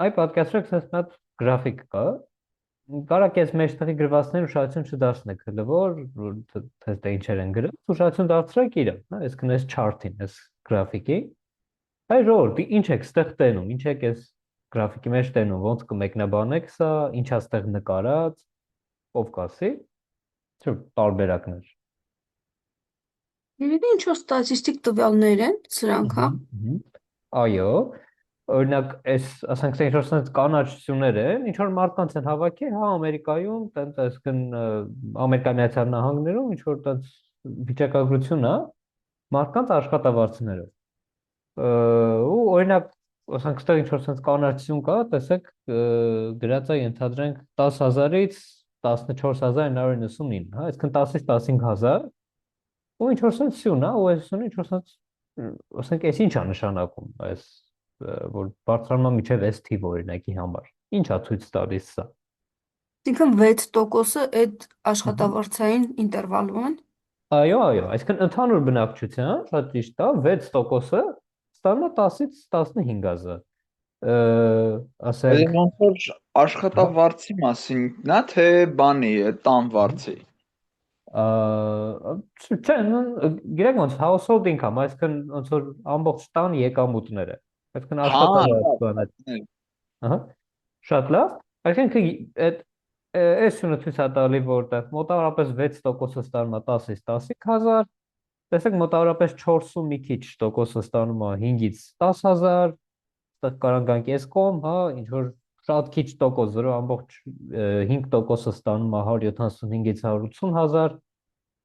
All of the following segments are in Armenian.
Այ պատկերացրեք, ասես մի հատ գրաֆիկ կա։ Կարա կես մեջտեղի գրվածքներին ուշադրություն չդարձնեք, հələ որ թե ինչեր են գրում, ուշադրություն դարձրեք իրան, հա, այսինքն այս chart-ին, այս գրաֆիկի։ Այ ժողովուրդ, ինչ եք ստեղ տենում, ինչ եք այս գրաֆիկի մեջ տենում, ոնց կմեկնաբանեք սա, ինչա ստեղ նկարած, ով կասի, չէ՞ տարբերակներ։ Երևի ինչ-որ ստատիստիկ տվյալներ են սրանք, հա։ Մгм. Այո, օրինակ, այս, ասենք, թե ինչ-որ sense կանաչ սյուներ են, ինչ որ մարդկանց են հավաքի, հա, Ամերիկայում, տենց այսքան Ամերիկայի Միացյալ Նահանգներում ինչ որ տենց վիճակագրություն է մարդկանց աշխատավարձներով։ Ու օրինակ, ասենք, ստեղ ինչ որ sense կանաչ սյուն կա, տեսեք, գրած է ենթադրենք 10,000-ից 14,999, հա, այսինքն 10-ից 15,000 ու ինչ որ sense սյուն է, ու այս սյունը ինչ որ sense ասենք, այս ի՞նչ է նշանակում, այս որ բարձրանում է միջև S թիվ օրինակի համար։ Ինչ է ցույց տալիս սա։ Այսինքն 6%-ը այդ Մгм. աշխատավարձային ինտերվալում են։ Այո, այո, այսինքն ընդհանուր բնակչության, շատ ճիշտ է, 6%-ը ստանում է 10-ից 15,000։ Ասենք, Այսինքն ոնց որ հա, աշխատավարձի մասին է, թե բանի է, տան վարձի։ չէ, գիտեք ոնց household income, այսինքն ոնց որ ամբողջ տան եկամուտները։ Այսինքն Հա, աշխատավարձ լավ, բանը։ հասկանալի։ Ահա, շատ լավ։ Այսինքն այդ այս շունը ցույց է տալի, որ տեղ մոտավորապես 6%-ը ստանում է 10-ից 15,000, տեսեք մոտավորապես 4 ու մի քիչ տոկոսը ստանում է 5-ից 10,000, այդտեղ կարող գանք այս կողմ, հա, ինչ որ շատ քիչ տոկոս, 0,5%-ը ստանում է 175-ից 180,000,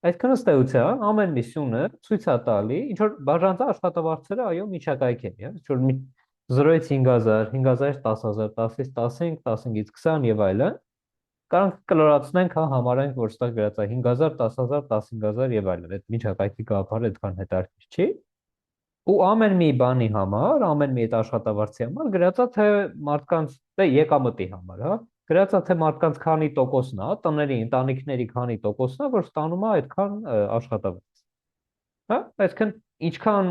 այդքան ըստ էության ամեն մի սյունը ցույց է տալի, ինչ որ բաժանած աշխատավարձերը, այո, միջակայք են, հա, ինչ որ 0-ից 5,000, 5,000-ից 10,000, 10-ից 15, 15-ից 20 եւ այլն, կարող կլորացնենք, հա, համարենք, որ ստեղ գրած է 5,000, 10,000, 15,000 եւ այլն, այդ միջակայքի գաղափարը այդքան հետաքրքիր չի։ Ու ամեն մի բանի համար, ամեն մի այդ աշխատավարձի համար գրած է թե մարդկանց, դե եկամտի համար, հա, գրած է թե մարդկանց քանի տոկոսն է, տների, ընտանիքների քանի տոկոսն է, որ ստանում է այդքան աշխատավարձ։ Հա, այսինքն ինչքան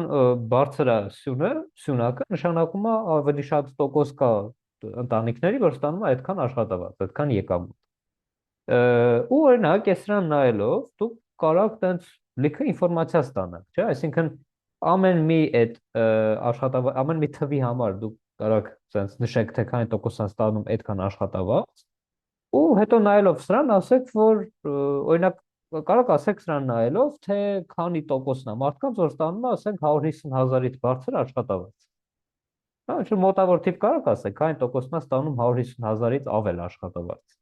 բարձր է սյունը, սյունակը նշանակում է ավելի շատ տոկոս կա ընտանիքների, որ ստանում է այդքան աշխատավարձ, այդքան եկամուտ։ Ու օրինակ, ես սրան նայելով, դուք կարող տենց լիքը ինֆորմացիա ստանաք, չէ՞, այսինքն ամեն մի այդ ամեն մի թվի համար դուք կարող տենց նշեք, թե քանի տոկոս է ստանում այդքան աշխատավարձ, ու հետո նայելով սրան ասեք, որ օրինակ կարող ասեք սրան նայելով, թե քանի տոկոսն է մարդկանց, որ ստանում է, ասենք 150,000-ից բարձր աշխատավարձ։ Հա, ինչ մոտավոր տիպ կարող ասեք, քանի տոկոսն է ստանում 150,000-ից ավել աշխատավարձ։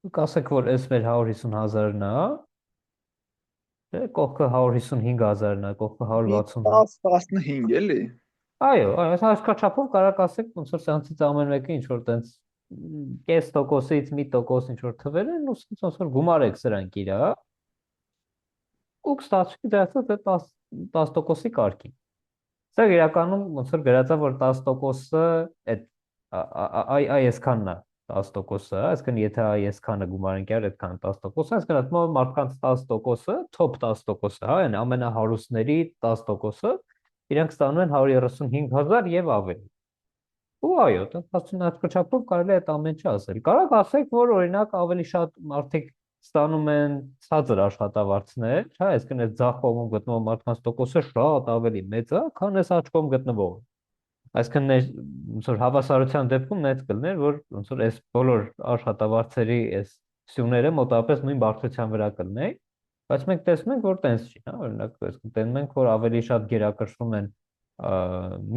Դուք ասեք, որ այս մեր 150,000-ն է, դե կողքը 155,000-ն է, կողքը Մի 160,000։ 10-15 էլի։ Այո, այո, հասկացափով կարող ասեք, ոնց որ սրանցից ամեն մեկը ինչ որ տենց կես տոկոսից մի տոկոս ինչ որ թվեր են, ու ոնց որ գումարեք սրանք իրա, ու կստացվի դրանից դե 10% կարգին։ Սա իրականում ոնց որ գրած է, որ 10%-ը այդ այ այսքանն է 10%-ը, այսինքն եթե այ այսքանը գումարենք яր այդքան 10%-ը, այսինքն ասում եմ մարդկանց 10%-ը, top 10%-ը, հա, այն ամենահարուստների 10%-ը, իրանք ստանում են 135,000 եւ ավելի։ Ու այո, տնտեսական աճկչապով կարելի է այդ ամեն ինչ ասել։ Կարող ասեք, որ օրինակ ավելի շատ մարդիկ ստանում են ցածր աշխատավարձներ, հա, այսինքն այդ ձախ կողմում գտնվող մարդկանց տոկոսը շատ ավելի մեծ է, քան այս աջ կողմ գտնվողը։ Այսինքն ոնց որ հավասարության դեպքում նայած կլներ, որ ոնց որ այս բոլոր աշխատավարձերի այս սյուները մոտավորապես նույն բարձրության վրա կլինեին, բայց մենք տեսնում ենք, որ տենց չի, հա, օրինակ, այսինքն տեսնում ենք, որ ավելի շատ գերակշռում են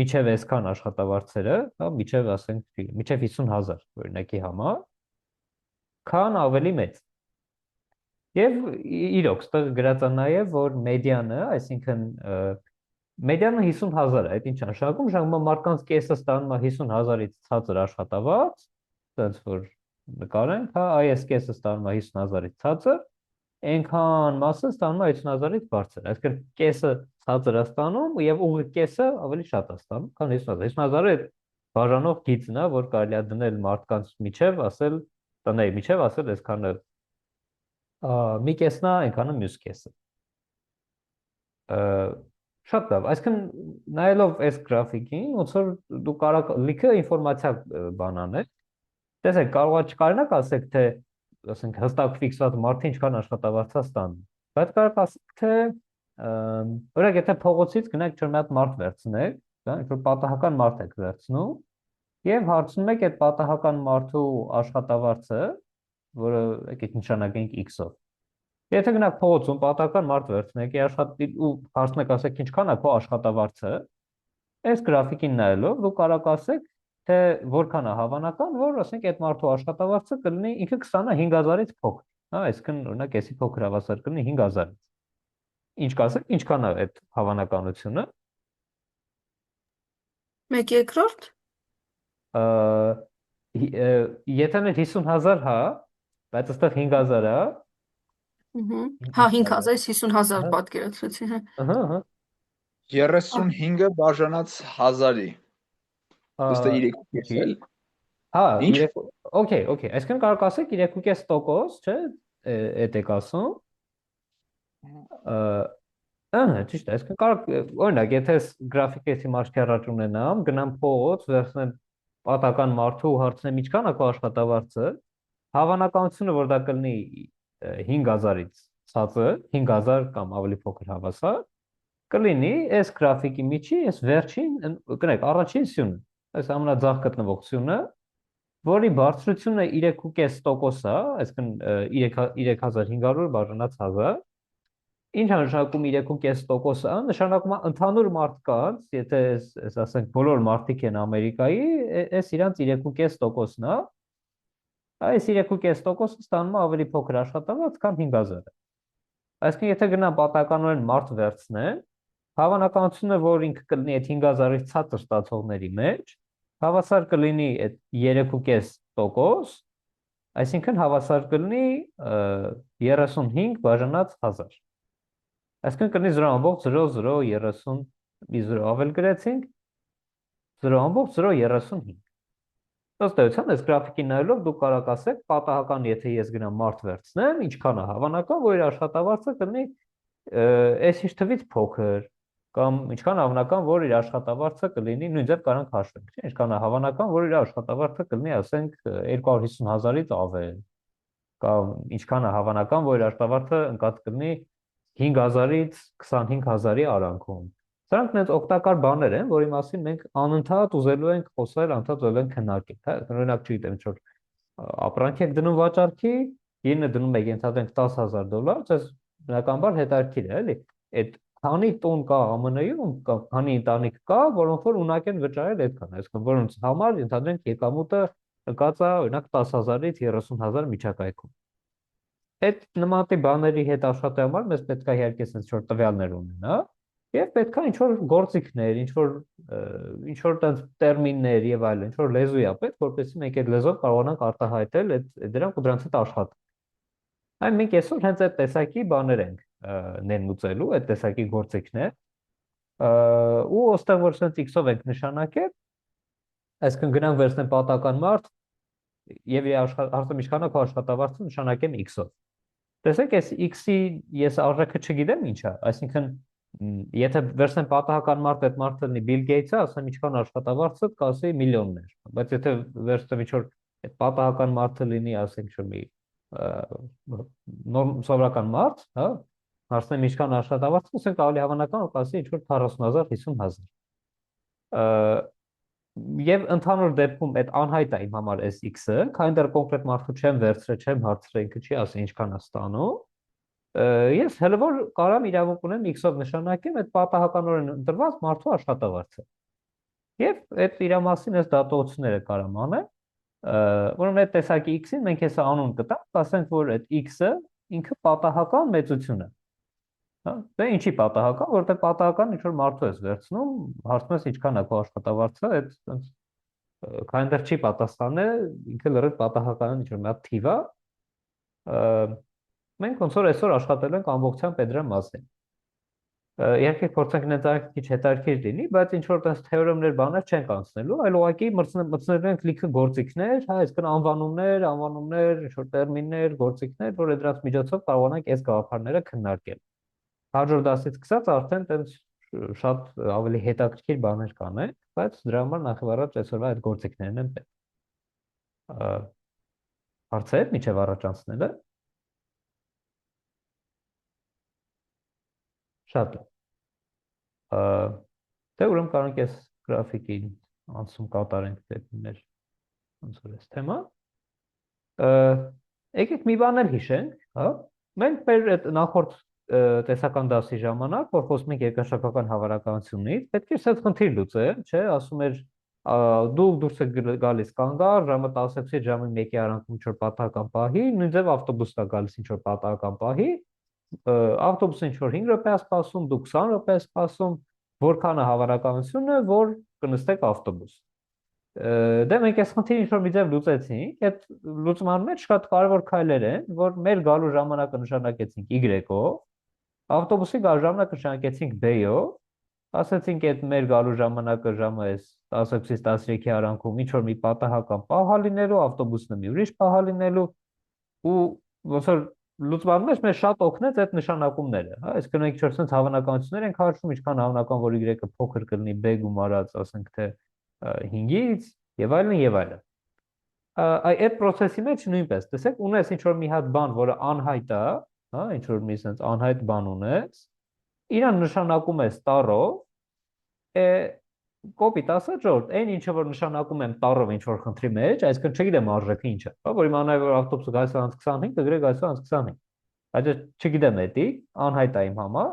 միջև այսքան աշխատավարձերը, հա, միջև ասենք, միջև 50,000 օրինակի համար, քան ավելի մեծ։ Եվ իրոք, ստեղ գրած է նաև, որ մեդիանը, այսինքն մեդիանը 50,000 է, այդ ինչ նշանակում, նշանակում է մարդկանց կեսը ստանում է 50,000-ից ցածր աշխատավարձ, այնց որ նկարենք, հա, այս կեսը ստանում է 50,000-ից ցածր, այնքան մասը ստանում է 50,000-ից բարձր։ Այսինքն կեսը ցածր է ստանում եւ ուղիղ կեսը ավելի շատ է ստանում, քան 50,000։ 50,000-ը այդ բաժանող գիծն է, որ կարելի է դնել մարդկանց միջև, ասել տների միջև, ասել այսքանը մի կեսն է, այնքանը մյուս կեսը։ Ա, Շատ լավ, այսինքն նայելով այս գրաֆիկին, ոնց որ դու կարող լիքը ինֆորմացիա բան անել։ Տեսեք, չկարողանաք ասեք, թե ասենք հստակ ֆիքսված մարդը ինչքան աշխատավարձ է ստանում։ Բայց կարող ասեք, թե օրինակ եթե փողոցից գնաք չոր մի հատ մարդ վերցնեք, դա ինչ որ պատահական մարդ եք վերցնում, եւ հարցնում եք այդ պատահական մարդու աշխատավարձը, որը եկեք նշանակենք X-ով։ Եթե գնաք փողոցում պատահական մարդ վերցնեք, ու հարցնեք ասեք ինչքան է քո աշխատավարձը, այս գրաֆիկին նայելով դու կարող ասեք, թե որքան է հավանական, որ ասենք այդ մարդու աշխատավարձը կլինի ինքը 25000-ից փոքր, հա, այսինքն օրինակ էսի փոքր հավասար կլինի 5000-ից։ Ինչ կասեք, ինչքան է այդ հավանականությունը։ 1/2, Ա, Եթե մեր 50000 հա, բայց այստեղ 5000 է, հա 5000 5000-ից 50000 հա, պատկերացրեցի, հա։ ըհը, 35-ը բաժանած 1000-ի։ Ըստ ըհը, 3.5 էլ։ հա, Ինչ։ օքեյ, այսինքն կարող ասեք 3.5%, չէ՞, այդ եք ասում։ Ճիշտ է, այսինքն կարող օրինակ, եթե գրաֆիկի էսի մաշկի առաջ ունենամ, գնամ փողոց, վերցնեմ պատական մարդու ու հարցնեմ ինչքան է քո աշխատավարձը, հավանականությունը, որ դա կլինի 5000-ից ցածր, 5000 կամ ավելի փոքր հավասար, կլինի այս գրաֆիկի միջի, այս վերջին, կներեք, առաջին սյունը, այս ամենաձախ գտնվող սյունը, որի բարձրությունը 3.5% է, այսինքն 3500 բաժանած 1000, ինչ է նշանակում 3.5%-ը, նշանակում է ընդհանուր մարդկանց, եթե այս ասենք բոլոր մարդիկ են Ամերիկայի, այս իրանց 3.5%-ն է, այս 3.5%-ը ստանում է ավելի փոքր աշխատավարձ, քան 5000-ը։ Այսինքն եթե գնան պատահականորեն մարդ վերցնեն, հավանականությունը, որ ինքը կլինի այդ 5000-ից ցածր ստացողների մեջ, հավասար կլինի այդ 3.5%, այսինքն հավասար կլինի 35 բաժանած 1000։ Այսինքն կլինի 0.0030, մի 0 ավել գրեցինք, 0.035։ Ըստ էության, այս գրաֆիկին նայելով դուք կարող ասեք, պատահական եթե ես գնամ մարդ վերցնեմ, ինչքան է հավանական, որ իր աշխատավարձը կլինի այս թվից փոքր, կամ ինչքան հավանական, որ իր աշխատավարձը կլինի, նույն ձև կարանք հաշվենք, չէ՞, ինչքան է հավանական, որ իր աշխատավարձը կլինի, ասենք 250000-ից ավել, կամ ինչքան է հավանական, որ իր աշխատավարձը ընկած կլինի 5000-ից 25000-ի արանքում։ Սրանք նենց օգտակար բաներ են, որի մասին մենք անընդհատ ուզելու ենք խոսել, անընդհատ ուզելու ենք քննարկել, հա, օրինակ չգիտեմ, ինչ որ ապրանք եք դնում վաճառքի, ինը դնում եք ենթադրենք $10000, ձեզ բնականաբար հետաքրքիր է, էլի։ Այդ քանի տոն կա ԱՄՆ-ում, կամ քանի ընտանիք կա, որոնք որ ունակ են վճարել այդքան, այսինքն որոնց համար ենթադրենք եկամուտը եկած է օրինակ 10000-ից 30000 միջակայքում։ Այդ նմանատիպ բաների հետ աշխատելու համար մեզ պետք է իհարկե sense որ տվյալներ ունենա, եւ պետք է ինչ որ գործիքներ, ինչ որ տես տերմիններ եւ այլն, ինչ որ լեզու է պետք, որպեսզի մենք այդ լեզվով կարողանանք արտահայտել դրանք ու դրանց հետ աշխատել։ Այն մենք այսօր հենց այդ տեսակի բաներ ենք ներմուծելու, այդ տեսակի գործիքներ, ու ոստեղ որ sense X-ով ենք նշանակել, այսինքն գնանք վերցնենք պատական մարդ եւ հարցում ինչքան է քո աշխատավարձը նշանակեմ X-ով։ Տեսեք, այս X-ի ես արժեքը չգիտեմ ինչ է, այսինքն եթե վերցնեմ պատահական մարդ, այդ մարդը լինի Bill Gates-ը, ասեմ ինչքան աշխատավարձը կասի միլիոններ, բայց եթե վերցնեմ ինչ որ այդ պատահական մարդը լինի, ասենք ինչ որ մի սովորական մարդ, հա, հարցնեմ ինչքան աշխատավարձը, ասենք ավելի հավանական որ կասի ինչ որ 40000, 50000։ Եվ ընդհանուր դեպքում այդ անհայտ է իմ համար այս X-ը, քանի դեռ կոնկրետ մարդու չեմ վերցրել, չեմ հարցրել, ինքը չի ասի ինչքան է ստանում։ Ես հələ որ կարամ իրավունք ունեմ X-ով նշանակեմ այդ պատահականորեն ընտրված մարդու աշխատավարձը։ Եվ այդ իր մասին այս դատողությունները կարամ անեմ, որոնց այդ տեսակի X-ին մենք հեսա անուն կտանք, ասենք որ այդ X-ը ինքը պատահական մեծություն է։ Հա, դե ինչի պատահական, որտեղ պատահական ինչ որ մարդու ես վերցնում, հարցնում ես ինչքան է քո աշխատավարձը, այդ քանի դեռ չի պատասխանել, ինքը լրիվ պատահական ինչ որ մի հատ թիվ է։ Մենք ոնց որ այսօր աշխատել ենք ամբողջությամբ դրա մասին։ Իհարկե փորձենք ներկայացնել քիչ հետաքրքիր լինի, բայց ինչ որ տես թեորեմներ բաներ չենք անցնելու, այլ ուղղակի մտցնելու ենք լիքը գործիքներ, հա, այսքան անվանումներ, ինչ որ տերմիններ, գործիքներ, որ դրանց միջոցով կարողանանք այս գաղափարները քննարկել։ հաջորդ դասից սկսած արդեն տենց շատ ավելի հետաքրքիր բաներ կանենք, բայց դրա համար նախ եւ առաջ այսօրվա այդ գործիքներն են պետք։ Հարցեր միջև առաջ անցնելը։ Շատ լավ։ Դե ուրեմն կարող ենք այս գրաֆիկին անցում կատարենք դեպի մեր ոնց որ այս թեմա։ Եկեք մի բան էլ հիշենք, հա։ Մենք մեր այդ նախորդ տեսական դասի ժամանակ, որ խոսում ենք երկրաշարժական հավանականությունից, պետք է ասած խնդիր լուծել, չէ, ասում էր դու դուրս եք գալիս կանգար, ժամը 10-ից ժամը 1-ի արանքում ինչ-որ պատահական պահի, նույն ձև ավտոբուսն է գալիս ինչ-որ պատահական պահի, ավտոբուսը ինչ-որ 5 րոպե է սպասում, դու 20 րոպե ես սպասում, որքան է հավանականությունը, որ կնստեք ավտոբուս։ Դե մենք այս խնդիրը ինչ-որ մի ձև լուծեցինք, այդ լուծման մեջ շատ կարևոր քայլեր են, որ մեր գալու ժամանակը նշանակեցինք Y-ով, ավտոբուսի գալու ժամանակը նշանակեցինք B-ով, ասացինք այդ մեր գալու ժամանակը ժամը էս 10-ից 13-ի արանքում ինչ որ մի պատահական պահ լինելու, ավտոբուսն մի ուրիշ պահ լինելու ու ոնց որ լուծման մեջ մեզ շատ օգնեց այդ նշանակումները, հա, այսինքն մենք ինչ-որ sense հավանականություններ ենք հարցնում, ինչքան հավանական որ Y-ը փոքր կլինի B գումարած, ասենք թե 5-ից եւ այլն եւ այլն։ Այդ process-ի մեջ նույնպես, տեսեք, ունես ինչ որ մի հատ բան, որը անհայտ է, հա, ինչ որ մի sense անհայտ բան ունես, իրան նշանակում ես տառով, կոպիտ ասած, ժողովուրդ, այն ինչը որ նշանակում եմ տառով ինչ որ խնդրի մեջ, այսինքն չգիտեմ արժեքը ինչ է, հա, որ իմանայի որ ավտոբուսը գալիս է 25, կգրեք գալիս է 25։ Այդ չգիտեմ էդի, անհայտ է իմ համար։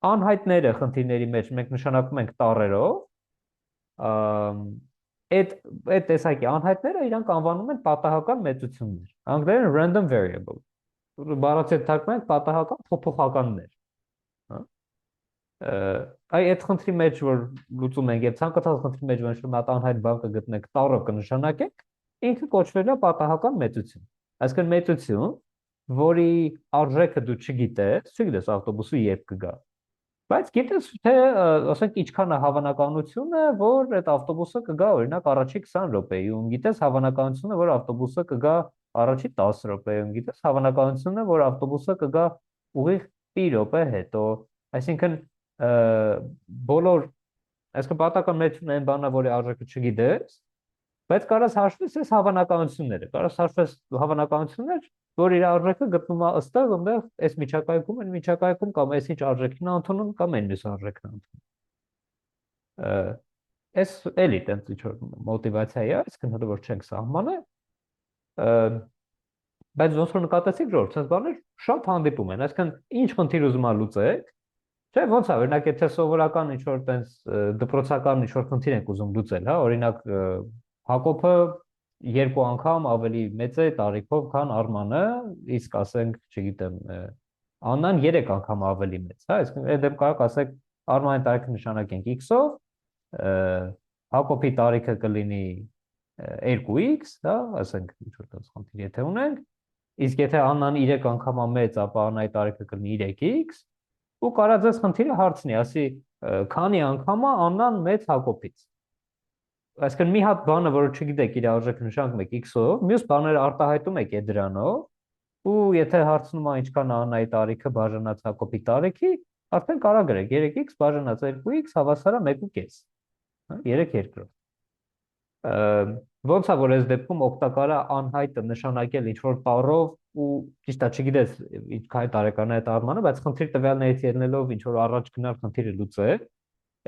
Անհայտները խնդիրների մեջ մենք նշանակում ենք տառերով, այդ տեսակի անհայտները իրանք անվանում են պատահական մեծություններ։ Անգլերեն random variable։ Բառացի թարգմանենք պատահական փոփոխականներ։ Այդ խնդրի մեջ որ լուծում ենք եւ ցանկացած խնդրի մեջ որ մի հատ անհայտ բան կգտնենք, տառով կնշանակենք, ինքը կոչվելու է պատահական մեծություն։ Այսինքն մեծություն, որի արժեքը դու չգիտես ավտոբուսը երբ կգա։ Բայց գիտես թե ասենք ինչքան է հավանականությունը, որ այդ ավտոբուսը կգա օրինակ առաջի 20 րոպեում, գիտես հավանականությունը, որ ավտոբուսը կգա առաջի 10 րոպեում, գիտես հավանականությունը, որ ավտոբուսը կգա ուղիղ 2 րոպե հետո, այսինքն բոլոր այսինքն պատահական մեծությունը այն բանն է, որի արժեքը չգիտես, բայց կարաս հաշվես այս հավանականությունները, կարաս հաշվես հավանականություններ, որ իր արժեքը գտնում է ըստեղ, այնտեղ այս միջակայքում, այն միջակայքում կամ այս ինչ արժեքն է ընդունում կամ այն մյուս արժեքն է ընդունում։ Այս էլի տենց ինչ որ մոտիվացիա է, այսինքն հələ որ չենք սահմանը, բայց ոնց որ նկատեցիք ժողովուրդ, այս բաներ շատ հանդիպում են, այսինքն ինչ խնդիր ուզում ա լուծեք, չէ, ոնց է, օրինակ եթե սովորական ինչ որ տենց դպրոցական ինչ որ խնդիր ենք ուզում լուծել, հա, օրինակ Հակոբը 2 անգամ ավելի մեծ է տարիքով, քան Արմանը, իսկ ասենք, չգիտեմ, Աննան 3 անգամ ավելի մեծ, հա, այսինքն այդ դեպքում կարող ասեք Արմանի տարիքը նշանակենք X-ով, Հակոբի տարիքը կլինի 2X, հա, ասենք ինչ որ տես խնդիր եթե ունենք, իսկ եթե Աննան 3 անգամ մեծ, ապա Աննայի տարիքը կլինի 3X, ու կարա ձեզ խնդիրը հարցնի, ասի քանի անգամ է Աննան մեծ Հակոբից։ Այսինքն մի հատ բանը, որը չգիտեք իր արժեքը նշանակում եք X-ով, մյուս բաները արտահայտում եք այդ դրանով, ու եթե հարցնում է ինչքան է Աննայի տարիքը բաժանած Հակոբի տարիքի, արդեն կարա գրեք 3X բաժանած 2X հավասար է 1.5, հա, 3 երկրորդ։ Ոնց է որ այս դեպքում օգտակար է անհայտը նշանակել ինչ որ տառով ու ճիշտ է չգիտես ինչքան տարեկան է այդ Արմանը, բայց խնդիր տվյալներից ելնելով ինչ որ առաջ գնալ խնդիրը լուծել,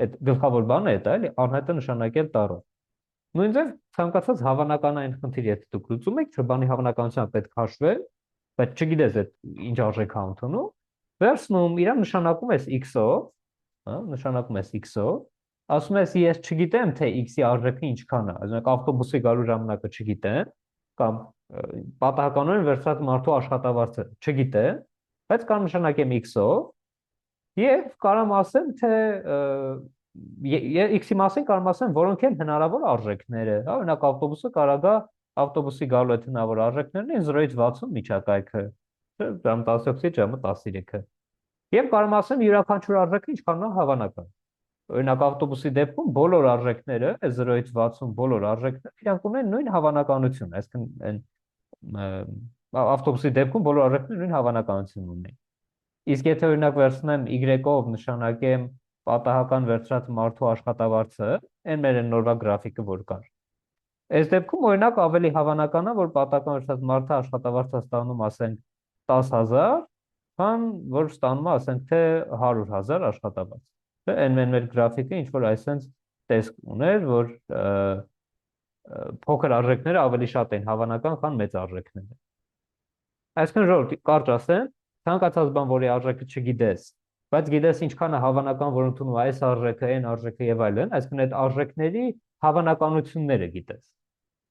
այդ գլխավոր բանը է դա էլի անհայտը նշանակել տառով։ Նույն ձև ցանկացած հավանականային խնդիր եթե դուք լուծում եք, չէ բանի հավանականությունը պետք է հաշվել, բայց չգիտես այդ ինչ արժեք է ընդունում, վերցնում իրան նշանակում ես x-ով, հա, նշանակում ես x-ով, ասում ես ես չգիտեմ թե x-ի արժեքը ինչքան է, այսինքն ավտոբուսի գալու ժամանակը չգիտեմ, կամ պատահականորեն վերցրած մարդու աշխատավարձը չգիտեմ, բայց կամ նշանակեմ x-ով, եւ կարամ ասեմ թե X-ի մասին կարող ասեմ, որոնք են հնարավոր արժեքները, հա, օրինակ ավտոբուսը կարող է ավտոբուսի գալու այդ հնարավոր արժեքներն են 0-ից 60 միջակայքը, չէ, ժամը 17-ից ժամը 13-ը։ Եվ կարող ասեմ յուրաքանչյուր արժեքը ինչքան է հավանական։ Օրինակ ավտոբուսի դեպքում բոլոր արժեքները 0-ից 60 բոլոր արժեքները իրանք ունեն նույն հավանականություն, այսինքն այն ավտոբուսի դեպքում բոլոր արժեքները նույն հավանականություն ունեն։ Իսկ եթե օրինակ վերցնեմ y-ով նշանակեմ պատահական վերցրած մարդու աշխատավարձը, այն մեր նորվա գրաֆիկը որ կար։ Այս դեպքում օրինակ ավելի հավանական է, որ պատահական վերցրած մարդը աշխատավարձը ստանում, ասենք 10,000, քան որ ստանում է, ասենք թե 100,000 աշխատավարձ։ Չէ՞, այն մեր գրաֆիկը ինչ որ այսպես տեսք ուներ, որ փոքր արժեքները ավելի շատ են հավանական, քան մեծ արժեքները։ Այսինքն ժողովուրդ, կարճ ասեմ, ցանկացած բան, որի արժեքը չգիտես, բայց գիտես ինչքան է հավանական, որ ընդունում այս արժեքը, այն արժեքը եւ այլն, այսինքն այդ արժեքների հավանականությունները գիտես։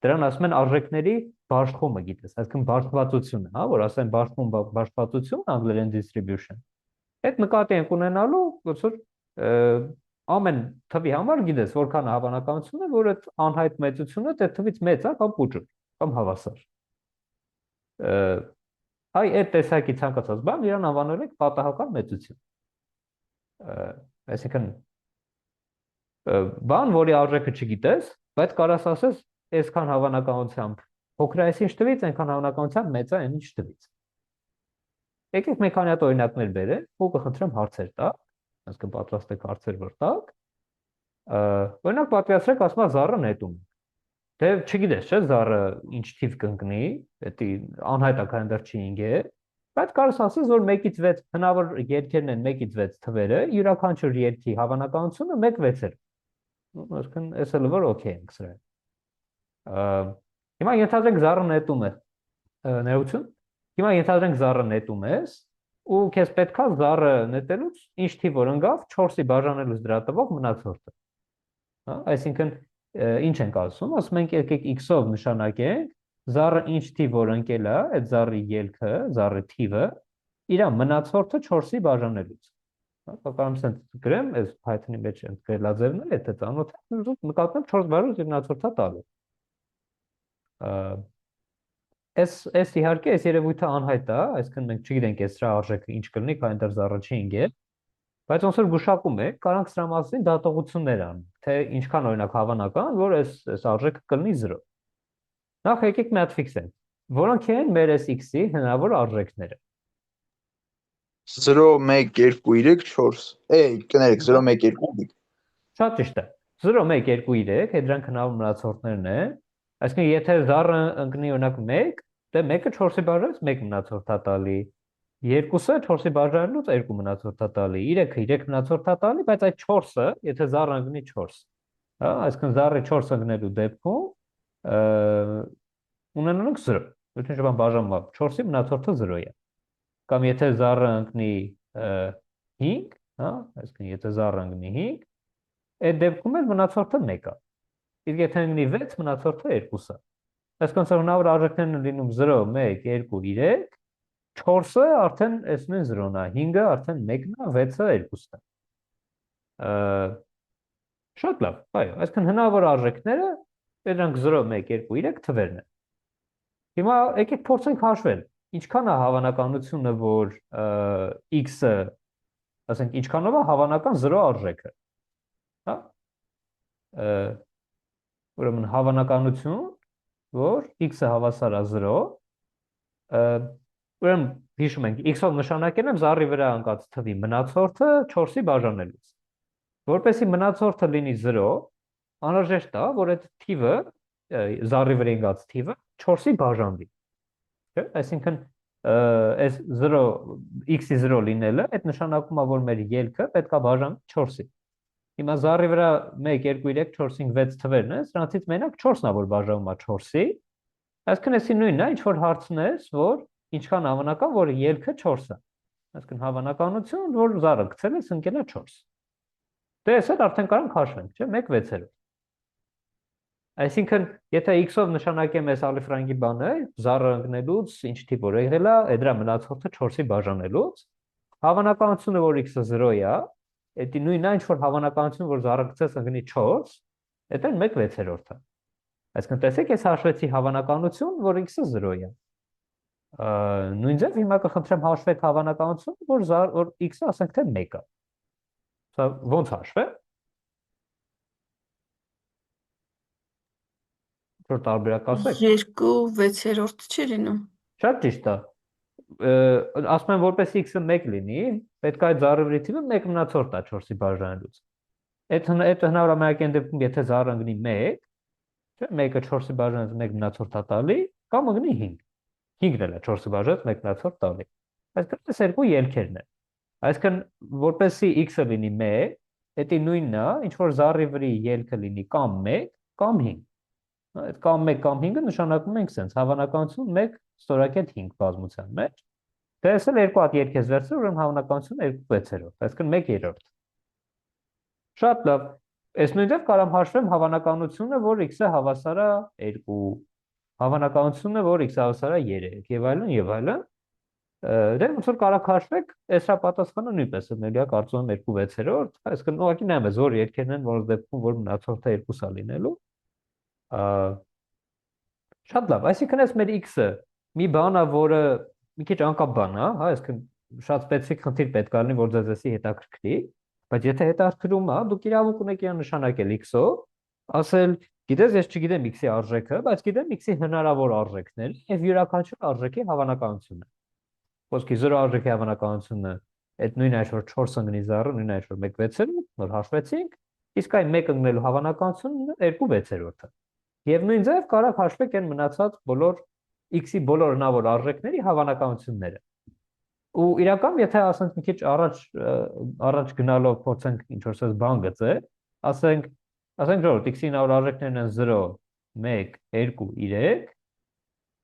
Դրան ասում են արժեքների բաշխումը գիտես, այսինքն բաշխվածությունը, հա, որ ասեն բաշխում, բաշխվածություն, անգլերեն distribution։ Այդ նկատի ենք ունենալու, ոնց որ ամեն թվի համար գիտես որքան հավանականություն է, որ այդ անհայտ մեծությունը այդ թվից մեծ է կամ փոքր, կամ հավասար։ Այ այդ տեսակի ցանկացած բան իրան անվանել ենք պատահական մեծություն։ Այսինքն բան, որի արժեքը չգիտես, բայց կարաս ասես այսքան հավանականությամբ փոքր է այսինչ թվից, այնքան հավանականությամբ մեծ է այնինչ թվից։ Եկեք մի քանի հատ օրինակներ բերենք, ու կխնդրեմ հարցեր տաք, այսինքն պատրաստեք հարցեր որ տաք։ Օրինակ պատկերացրեք, ասում է զառը նետում է։ Դե չգիտես, չէ՞, զառը ինչ թիվ կընկնի, դա անհայտ է, քան դեռ չի ինգեր, բայց կարս ասես, որ 1-ից 6 հնարավոր երգերն են 1-ից 6 թվերը, յուրաքանչյուր երգի հավանականությունը 1/6-ը։ Այսինքն էս էլ որ օքեյ ենք սրա։ Հիմա ենթադրենք զառը նետում է, ներողություն։ Հիմա ենթադրենք զառը նետում ես, ու քեզ պետքա զառը նետելուց ինչ թիվ որ ընկավ 4-ի բաժանելուց դրա տվող մնացորդը։ Հա, այսինքն ինչ ենք ասում, ասում ենք եկեք x-ով նշանակենք զառը ինչ թիվ որ ընկել է, այդ զառի ելքը, զառի թիվը, իր մնացորդը 4-ի բաժանելուց։ Հա, կարող եմ գրեմ, այս Python-ի մեջ գրելաձևն է, եթե ծանոթ եք, նկատեմ 4 բաժան իր մնացորդը տալու։ Այս իհարկե այս երևույթը անհայտ է, այսինքն մենք չգիտենք այս դրա արժեքը ինչ կլինի, քանի դեռ զառը չի ընկել, բայց ոնց որ գուշակում է, կարանք սրա մասին դատողություններ անենք, թե ինչքան օրինակ հավանական, որ այս արժեքը կլինի 0։ Նախ եկեք մի հատ ֆիքսենք, որոնք են մեր այս x-ի հնարավոր արժեքները։ 0 1 2 3 4 կներեք 0 1 2 3 Շատ ճիշտ է։ 0 1 2 3, այդ դրանք հնարավոր մնացորդներն են։ Այսինքն եթե զառը ընկնի օրինակ 1, դե 1-ը 4-ի բաժանից 1 մնացորդ է տալի։ 2-ը 4-ի բաժանելուց 2 մնացորդ է տալի, 3-ը 3 մնացորդ է տալի, բայց այդ 4-ը, եթե զառը ընկնի 4, հա, այսինքն զառը 4 ընկնելու դեպքում ունենալու ենք 0։ Ուրեմն բան բաժանվում 4-ի մնացորդը 0 է։ Կամ եթե զառը ընկնի 5, հա, այսինքն եթե զառը ընկնի 5, այդ դեպքում էլ մնացորդը 1 է։ Իսկ եթե ընկնի 6, մնացորդը 2 է։ Այսինքն հնարավոր արժեքներն են լինում 0, 1, 2, 3, 4-ը արդեն այս նույն 0-ն է, 5-ը արդեն 1-ն է, 6-ը 2-ն է։ Շատ լավ, այո, այսինքն հնարավոր արժեքները դրանք 0, 1, 2, 3 թվերն են։ Հիմա եկեք փորձենք հաշվել, ինչքան է հավանականությունը, որ x-ը, ասենք, ինչքանով է հավանական 0 արժեքը, հա։ Ուրեմն հավանականություն, որ x-ը հավասար է 0, ուրեմն հիշում ենք, x-ով նշանակել եմ զառի վրա ընկած թվի մնացորդը 4-ի բաժանելուց։ Որպեսզի մնացորդը լինի 0, անհրաժեշտ է, որ այդ թիվը, զառի վրա ընկած թիվը 4-ի բաժանվի։ Չէ՞, այսինքն այս 0 x-ի 0 լինելը, այդ նշանակում է, որ մեր ելքը պետք է բաժանվի 4-ի։ Հիմա զառի վրա 1, 2, 3, 4, 5, 6 թվերն են, սրանցից մենակ 4-ն է, որ բաժանվում է 4-ի։ Այսինքն էսի նույնն է, ինչ որ հարցնես, որ ինչքան հավանական, որ ելքը 4 է։ Այսինքն հավանականություն, որ զառը գցել ես ընկել է 4։ Դե էս էլ արդեն կարող հաշվենք, չէ՞, 1/6-ը։ Այսինքն, եթե x-ով նշանակեմ այս ալիֆրանգի բանը, զառը ընկնելուց ինչ թիվ որ եղել է, դրա մնացորդը 4-ի բաժանելուց, հավանականությունը, որ x-ը 0 է, դա նույնն է, ինչ որ հավանականությունը, որ զառը գցես ընկնի 4, դա 1/6-ը։ Այսինքն, տեսեք, ես հաշվեցի հավանականություն, որ x-ը 0 է։ Նույն ձև հիմա կխնդրեմ հաշվեք հավանականությունը, որ x-ը ասենք թե 1 է։ Սա ո՞նց հաշվեմ։ Որ տարբերակ ասեք։ 2/6 չի լինում։ Շատ ճիշտ է։ ասում եմ որպես x-ը 1 լինի, պետք է այդ զառիվրի թիվը 1 մնացորդը 4-ի բաժանելուց։ Այդ հնարավորակ են դեպքում, եթե զառը ընկնի 1, չէ, 1-ը 4-ի բաժանելուց 1 մնացորդա տալի, կամ ընկնի 5։ 5-ն էլ է 4-ի բաժանելուց 1 մնացորդ տալի։ Այսինքն այս երկու ելքերն են։ Այսինքն որպեսզի x-ը լինի 1, դա նույնն է, ինչ որ զառիվրի ելքը լինի կամ 1 կամ 5։ Այդ կամ 1 կամ 5-ը նշանակում ենք sense հավանականություն 1 ստորակետ 5 բազմության մեջ։ Դե ես էլ երկու հատ երկ ես վերցրել, ուրեմն հավանականությունը 2/6, այսինքն 1/3։ Շատ լավ։ Այս նույնպես կարող հաշվեմ հավանականությունը, որ x-ը հավասար է 2, հավանականությունը, որ x-ը հավասար է 3 եւ այլն եւ այլն։ Դե ոնց որ կարող հաշվեք, այս պատասխանը նույնպես լինելու է, կարծում եմ 2/6, այսինքն ուղղակի նայում ես, որ երգերն են, որոնց դեպքում որ մնացորդը 2-ա լինելու։ Շատ լավ, այսինքն այս մեր x-ը մի բան է, որը մի քիչ անկապ բան է, հա, այսինքն շատ սպეციფიկ խնդիր պետք է լինի, որ ձեզի հետաքրքրի, բայց եթե հետաքրքրում է, դուք իրավունք ունեք իրան նշանակել x-ով, ասել, գիտես, ես չգիտեմ x-ի արժեքը, բայց գիտեմ x-ի հնարավոր արժեքներ եւ յուրաքանչյուր արժեքի հավանականությունը։ Ոսկի 0 արժեքի հավանականությունը այդ նույն այս որ 4 ընկնի զառը, նույն այս որ 1/6, նոր հաշվեցինք, իսկ այն 1 ընկնելու հավանականությունը 2/6-ը։ Եվ նույն ձև կարող հաշվեք այն մնացած բոլոր x-ի բոլոր հնարավոր արժեքների հավանականությունները։ Ու իրական, եթե ասենք մի քիչ առաջ գնալով փորձենք ինչ որ ասես բան գծել, ասենք ժողովուրդ x-ի հնարավոր արժեքներն են 0, 1, 2, 3,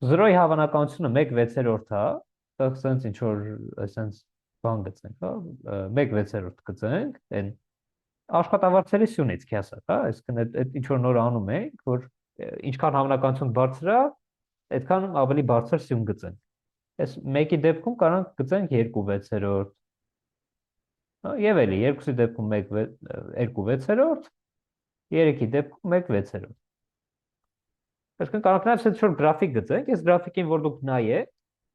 0-ի հավանականությունը 1/6 է, ասենք ինչ որ այսպես բան գծենք, հա, 1/6 գծենք, այն աշխատավարձերի սյունից քյասա, հա, այսինքն այդ ինչ որ նոր անում ենք, որ ինչքան հավանականություն բարձր է, այդքան ավելի բարձր սյուն գծենք։ Այս մեկի դեպքում կարող գծենք 2/6, հա, եւ էլի 2-ի դեպքում 2/6, 3-ի դեպքում 1/6։ Այսինքն կարող նաև այսպես որ գրաֆիկ գծենք, այս գրաֆիկին որ դուք նայեք,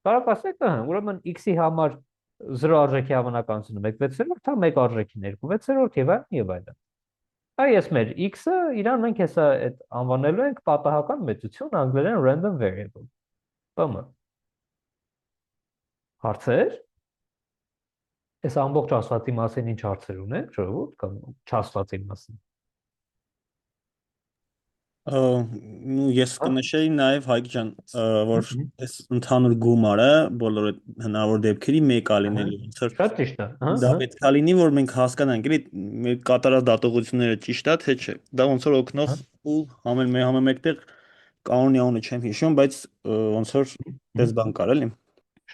կարող ասեք, ահա, ուրեմն x-ի համար 0 արժեքի հավանականությունը 1/6, հա 1 արժեքին 2/6 եւ այլն եւ այլն։ Այ ես մեր x-ը իրան մենք հեսա այդ անվանելու ենք պատահական մեծություն, անգլերեն random variable։ Բամը։ Հարցեր։ Այս ամբողջ ասվածի մասին ինչ հարցեր ունեք, ժողովուրդ, կամ չասվածի մասին։ Ես կնշեի նաև Հայկ ջան, որ այս ընդհանուր գումարը բոլոր այդ հնարավոր դեպքերի մեկ է լինելու, ոնց որ Շատ ճիշտ է, դա պետք է լինի, որ մենք հասկանանք, էլի մեր կատարած դատողությունները ճիշտ է, թե չէ։ Դա ոնց որ օգնող ու համեմեկտեղ կանոնի անունը չեմ հիշում, բայց ոնց որ դες բան կար, էլի։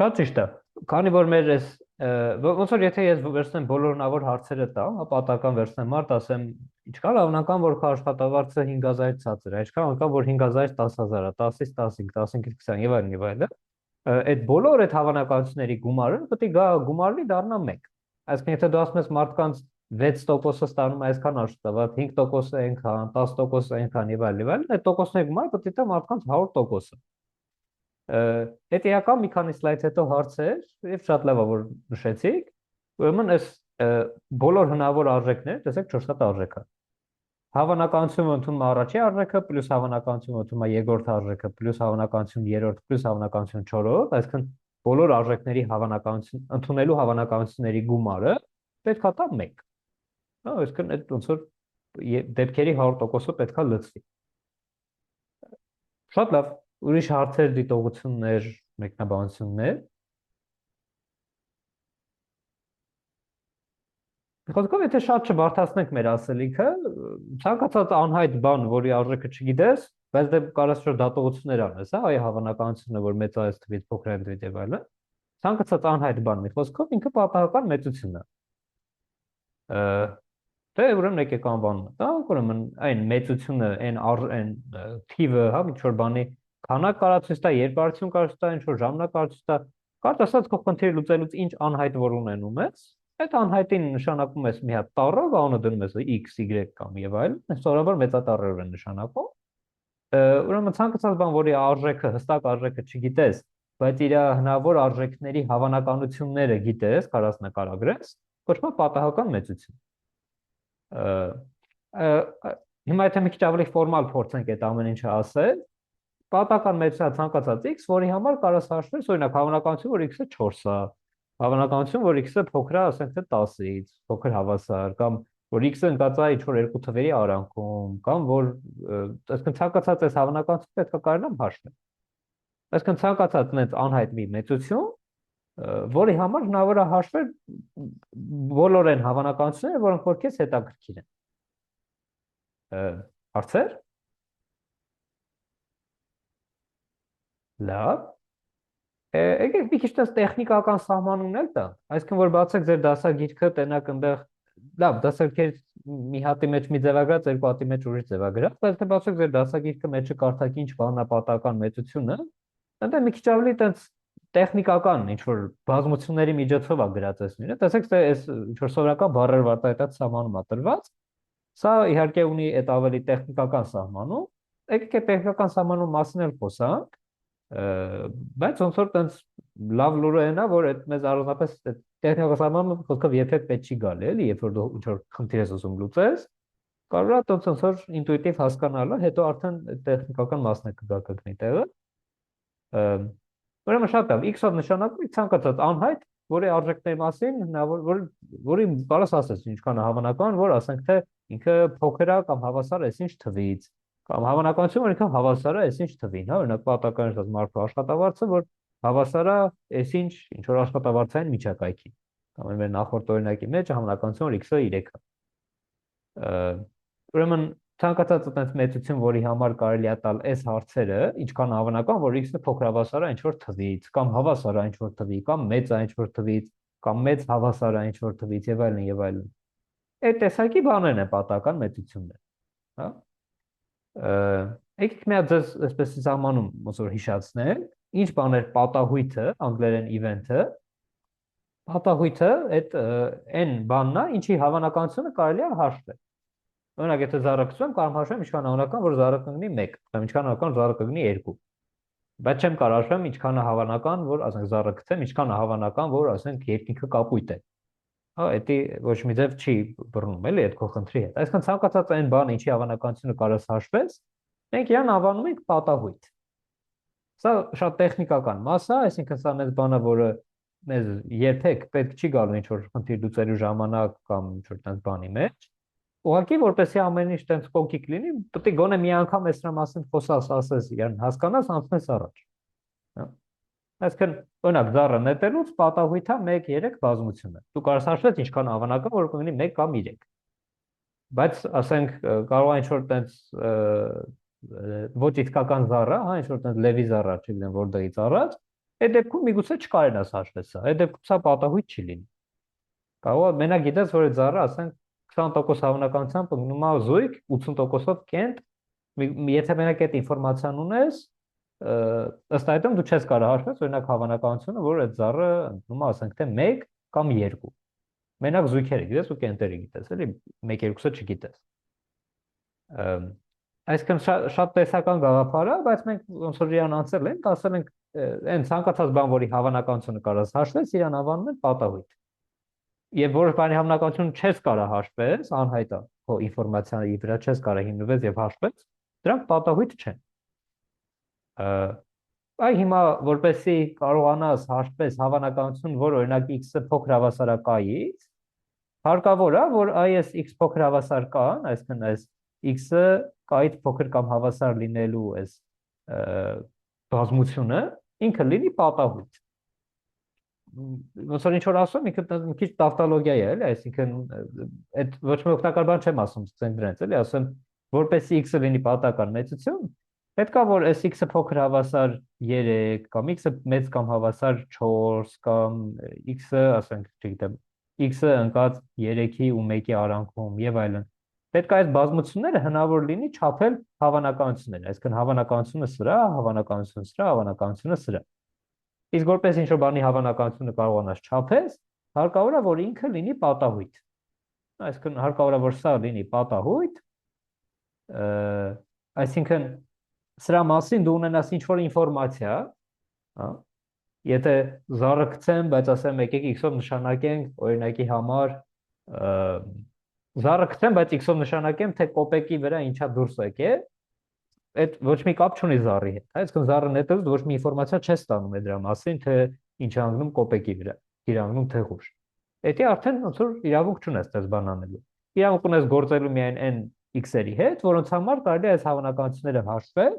Շատ ճիշտ է։ Քանի որ մեր այս ոնց որ եթե ես վերցնեմ բոլոր հնարավոր հարցերը տամ, հա պատական վերցնեմ մարդ, ասեմ, ինչքան հավանական որ քո աշխատավարձը 5000-ից ցածր է, ինչքան հավանական որ 5000-ից 10000 է, 10-ից 15, 15-ից 20 եւ այլն եւ այլն։ Այդ բոլոր այդ հավանականությունների գումարը պետք է գա գումարի դառնա 1։ Այսինքն եթե դու ասում ես մարդկանց 6%-ը ստանում է այսքան աշխատավարձ, 5%-ը այնքան, 10%-ը այնքան եւ այլն, այդ տոկոսների գումարը պետք է տա մարդկանց 100%-ը։ Այդ իրական մի քանի սլայդ հետո հարցեր եւ շատ լավ է որ նշեցիք, ուրեմն այս բոլոր հնարավոր արժեքներ, տեսեք 4 հատ արժեք է։ Հավանականությունը ընդունում է առաջի արժեքը, պլյուս հավանականությունը ընդունում է երկրորդ արժեքը, պլյուս հավանականություն երրորդ, պլյուս հավանականություն չորրորդ, այսինքն բոլոր արժեքների հավանականություն ընդունելու հավանականությունների գումարը պետք է տա 1։ Հա, այսինքն այդ ոնց որ դեպքերի 100%-ը պետք է լցվի։ Շատ լավ, ուրիշ հարցեր, դիտողություններ, մեկնաբանություններ։ Խոսքով եթե շատ չբարթացնենք մեր ասելիքը, ցանկացած անհայտ բան, որի արժեքը չգիտես, բայց դե կարաս որ դատողություններ անես, հա, այ հավանականությունը, որ մեծ այս թվից փոքր է թվից եւ այլն, ցանկացած անհայտ բան, մի խոսքով ինքը պատահական մեծություն է։ Դե ուրեմն եկեք անվանումը տանք, ուրեմն այն մեծությունը, այն թիվը, հա, ինչ որ բանի քանակ կարա ցույց տա, երկարություն կարա ցույց տա, ինչ որ ժամանակ կարա ցույց տա, կարդ ասած քո խնդիրը լուծելուց ինչ անհայտ որ ունենում ես, այդ անհայտին նշանակում ես մի հատ տառով, անունը դնում ես x, y կամ եւ այլն, սովորաբար մեծատառերով են նշանակում։ Ուրեմն ցանկացած բան, որի արժեքը, հստակ արժեքը չգիտես, բայց իր հնարավոր արժեքների հավանականությունները գիտես, կարաս նկարագրես, կոչվում է պատահական մեծություն։ Հիմա եթե մի քիչ ավելի ֆորմալ փորձենք այդ ամեն ինչը ասել, պատական մեծա ցանկացած x, որի համար կարաս հաշվես, օրինակ հավանականություն, որ x-ը 4 է, հավանականություն, որ x-ը փոքր է, ասենք թե 10-ից, փոքր հավասար, կամ որ x-ը ընկած է ինչ-որ երկու թվերի արանքում, կամ որ այսինքն ցանկացած այս հավանականություն պետք է կարողանամ հաշվել։ Այսինքն ցանկացած մեծ անհայտ մի մեծություն, որի համար հնարավոր է հաշվել բոլոր այն հավանականությունները, որոնք որ քեզ հետաքրքիր են։ Հարցեր։ Լավ։ Եկեք մի քիչ տեխնիկական սահմանումն էլ տա։ Այսինքն որ բացեք ձեր դասագիրքը, տենակ այնտեղ լավ, դասագրքեր մի հատի մեջ մի ձևագրած, երկու հատի մեջ ուրիշ ձևագրած, բայց թե բացեք ձեր դասագիրքը մեջը կարդաք ինչ բանն է պատահական մեծությունը, այնտեղ մի քիչ ավելի տենց տեխնիկական ինչ որ բազմությունների միջոցով է գրած այս նույնը։ Տեսեք, թե այս ինչ որ սովորական բառեր վարտայտած սահմանում է տրված։ Սա իհարկե ունի այդ ավելի տեխնիկական սահմանում։ Եկեք այդ տեխնիկական սահմանու մասին էլ խոսանք, բայց ոնց որ տենց լավ լուրը այն է, որ այդ մեզ առանձնապես տեխնիկական սահմանը խոսքով երբեք պետք չի գալի, էլի, երբ որ դու ինչ որ խնդիր ես ուզում լուծես, կարող է ոնց որ ինտուիտիվ հասկանալը, հետո արդեն տեխնիկական մասն է կգա կգնի տեղը։ Ուրեմն շատ լավ, x-ով նշանակում է ցանկացած անհայտ, որի արժեքների մասին որի կարաս ասես ինչքան է հավանական, որ ասենք թե ինքը փոքր է կամ հավասար է այսինչ թվից, կամ հավանականություն, որ ինքը հավասար է այսինչ թվին, հա, օրինակ պատահական ասած մարդու աշխատավարձը, որ հավասար է այսինչ ինչ որ աշխատավարձային միջակայքին, կամ մեր նախորդ օրինակի մեջ հավանականություն, որ x-ը 3 է։ Ուրեմն ցանկացած այդպես մեծություն, որի համար կարելի է տալ այս հարցերը, ինչքան հավանական, որ x-ը փոքր հավասար է ինչ որ թվից, կամ հավասար է ինչ որ թվի, կամ մեծ է ինչ որ թվից, կամ մեծ հավասար է ինչ որ թվից եւ այլն եւ այլն։ Այդ տեսակի բաներն են պատահական մեծություններ, հա։ Եկեք մի հատ ձեզ այսպես սահմանում ոնց որ հիշացնել, ինչ բան էր պատահույթը, անգլերեն event-ը։ Պատահույթը այդ այն բանն է, ինչի հավանականությունը կարելի է հաշվել։ Օրինակ, եթե զառակցում կարող եմ հաշվեմ ինչքան հավանական, որ զառը կգնի 1, կամ ինչքան հավանական զառը կգնի 2։ Բայց չեմ կարող հաշվեմ ինչքան է հավանական, որ ասենք զառը գցեմ, ինչքան է հավանական, որ ասենք երկինքը կապույտ է։ Հա, դա ոչ մի ձև չի բռնում, էլի այդ քո խնդրի հետ։ Այսինքն ցանկացած այն բանը, ինչի հավանականությունը կարաս հաշվես, մենք իրան անվանում ենք պատահույթ։ Սա շատ տեխնիկական մաս է, այսինքն սա մեծ բան է, որը մեզ երբեք պետք չի գալու ինչ որ խնդիր լուծելու ժամանակ կամ ինչ որ տենց բանի մեջ։ Ուղղակի որպեսզի ամեն ինչ տենց կոկիկ լինի, պետք է գոնե մի անգամ այս դրա մասին խոսած, ասես, իրան հասկանաս, անցնես առաջ։ Հա։ Այսինքն, օրինակ, զառը նետելուց պատահույթա 1-3 բազմությունը։ Դու կարաս հաշվես ինչքան հավանական, որ կգնի 1 կամ 3։ Բայց ասենք կարող է ինչ-որ տենց ոչ իսկական զառը, հա, ինչ-որ տենց լևի զառը, չգիտեմ որտեղից առաջ, այդ դեպքում միգուցե չկարենաս հաշվես սա։ Այդ դեպքում սա պատահույթ չի լինի։ Կարող է մենակ գիտես, որ այդ զառը, ասենք 20% հավանականությամբ ընկնում է զույգ, 80%-ով կենտ, եթե մենակ այդ ինֆորմացիան ունես, ըստ այդմ դու չես կարող հաշվես, օրինակ հավանականությունը, որ այդ զառը ընկնում է, ասենք թե 1 կամ 2։ Մենակ զույգերը գիտես ու կենտերը գիտես, էլի 1-2-ը չգիտես։ Այսինքն շատ տեսական գաղափար է, բայց մենք ոնց որ իրան անցել ենք, ասել ենք այն ցանկացած բան, որի հավանականությունը կարաս հաշվես, իրան անվանում են պատահույթ։ Եվ որոշ բանի հավանականությունը չես կարող հաշվես, անհայտ է, քո ինֆորմացիայի վրա չես կարող հիմնվես եւ հաշվես, դրանք պատահույթ չեն։ Այ հիմա որպեսի կարողանաս հաշվես հավանականություն, որ օրինակ x-ը փոքր հավասար է k-ից, հարկավոր է, որ այս x փոքր հավասար k-ն, այսինքն այս x-ը k-ից փոքր կամ հավասար լինելու այս բազմությունը ինքը լինի պատահույթ։ Ոնց որ ինչ որ ասում, ինքը մի քիչ տավտոլոգիա է, էլի, այսինքն այդ ոչ մի օգտակար բան չեմ ասում ցենք դրանից, էլի, ասեմ, որպեսի x-ը լինի պատահական մեծություն, պետք է որ այս x-ը փոքր հավասար 3 կամ x-ը մեծ կամ հավասար 4 կամ x-ը, ասենք, չգիտեմ, x-ը ընկած 3-ի ու 1-ի արանքում եւ այլն։ Պետք է այս բազմությունները հնարավոր լինի չափել հավանականությունները, այսինքն հավանականությունը սրա, հավանականությունը սրա, հավանականությունը սրա։ Իսկ որպես ինչ-որ բանի հավանականությունը կարողանաս չափես, հարկավոր է որ ինքը լինի պատահույթ։ Այսինքն հարկավոր է որ սա լինի պատահույթ, այսինքն սրա մասին դու ունենաս ինչ-որ ինֆորմացիա, հա։ Եթե զառը գցեմ, բայց ասեմ եկեք x-ով նշանակենք օրինակի համար զառը գցեմ, բայց x-ով նշանակեմ, թե կոպեկի վրա ինչա դուրս եկե, այդ ոչ մի կապ չունի զառի հետ, այսինքն զառը նետելուց ոչ մի ինֆորմացիա չես ստանում դրա մասին, թե ինչ է անգնում կոպեկի վրա, իր անգնում թե հուշ։ Դա արդեն ոնց որ իրավունք չունես դες բան անելու։ Իրավունք ունես գործելու միայն այն x-երի հետ, որոնց համար կարելի է այս հավանականությունները հաշվել,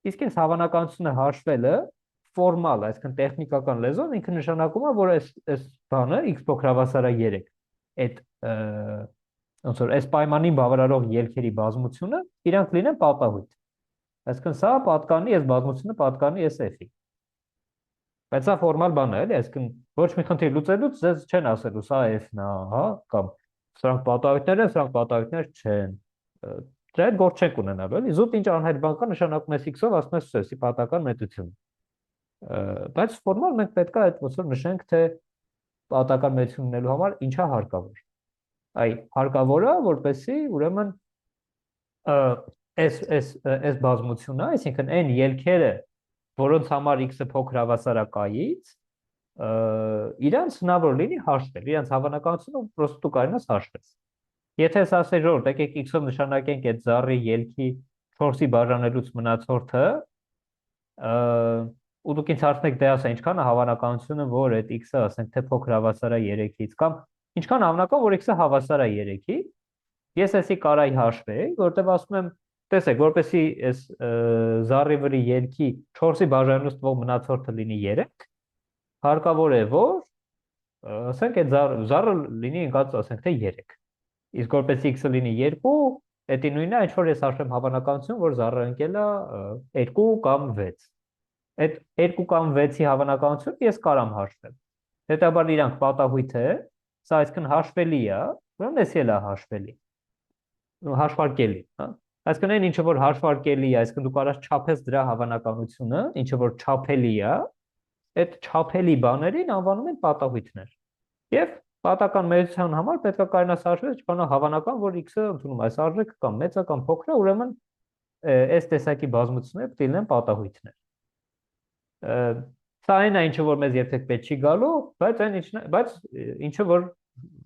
իսկ այս հավանականությունը հաշվելը ֆորմալ, այսինքն տեխնիկական լեզվով ինքը նշանակում է, որ այս բանը x փոքր հավասար է 3, այդ ոնց որ այս պայմանին բավարարող ելքերի բազմությունը իրանք լինեն պատահույթ։ Այսինքն սա պատկանի, այս բազմությունը պատկանի այս f-ի։ Բայց սա ֆորմալ բան է, էլի, այսինքն ոչ մի խնդիր լուծելուց ձեզ չեն ասելու սա f-ն է, հա, կամ սրանք պատահույթներ են, սրանք պատահույթներ չեն։ Դրա հետ գործ չենք ունենալու, էլի, զուտ ինչ անհայտ բան կա նշանակում ես x-ով, ասում ես սա պատական մեծություն։ Բայց ֆորմալ մենք պետք է այդ ոնց որ նշենք, թե պատական մեծություն ունելու համար ինչա հարկավոր։ Այ հարկավոր է, որպեսզի ուրեմն այս բազմությունը, այսինքն այն ելքերը, որոնց համար x-ը փոքր հավասար է k-ից, իրանց հնարավոր լինի հաշվել, իրանց հավանականությունը պրոստը դու կարողանաս հաշվես։ Եթե ես ասեի, որ եկեք x-ով նշանակենք այդ զառի ելքի 4-ի բաժանելուց մնացորդը, ու դուք ինձ հարցնեք դե ասա ինչքան է հավանականությունը, որ այդ x-ը ասենք թե փոքր հավասար է 3-ից կամ ինչքան հավանական որ x-ը հավասար է 3-ի, ես էսի կարայի հաշվեի, որտեղ ասում եմ, տեսեք, որպեսզի այս զառի վրի ելքի 4-ի բաժանելուց տվող մնացորդը լինի 3, հարկավոր է որ ասենք այդ զառը լինի ընկած ասենք թե 3։ Իսկ որպեսզի x-ը լինի 2, դա նույնն է, ինչ որ ես հաշվեմ հավանականություն, որ զառը ընկել է 2 կամ 6։ Այդ 2 կամ 6-ի հավանականությունը ես կարամ հաշվել։ Հետաբար իրանք պատահույթ է, սա այսքան հաշվելի է, ուրեմն էսի էլ է հաշվելի։ Հաշվարկելի, հա։ Այսինքն այն ինչը որ հաշվարկելի է, այսինքն դու կարաս չափես դրա հավանականությունը, ինչը որ չափելի է, այդ չափելի բաներին անվանում են պատահույթներ։ Եվ պատական մեծության համար պետք է կարողանաս հաշվել, ինչքան է հավանական, որ x-ը ընդունում այս արժեքը կամ մեծ է կամ փոքր է, ուրեմն այս տեսակի բազմությունները պետք է լինեն պատահույթներ։ Սա այն է, ինչը որ մեզ երբեք պետք չի գալու, բայց ինչը որ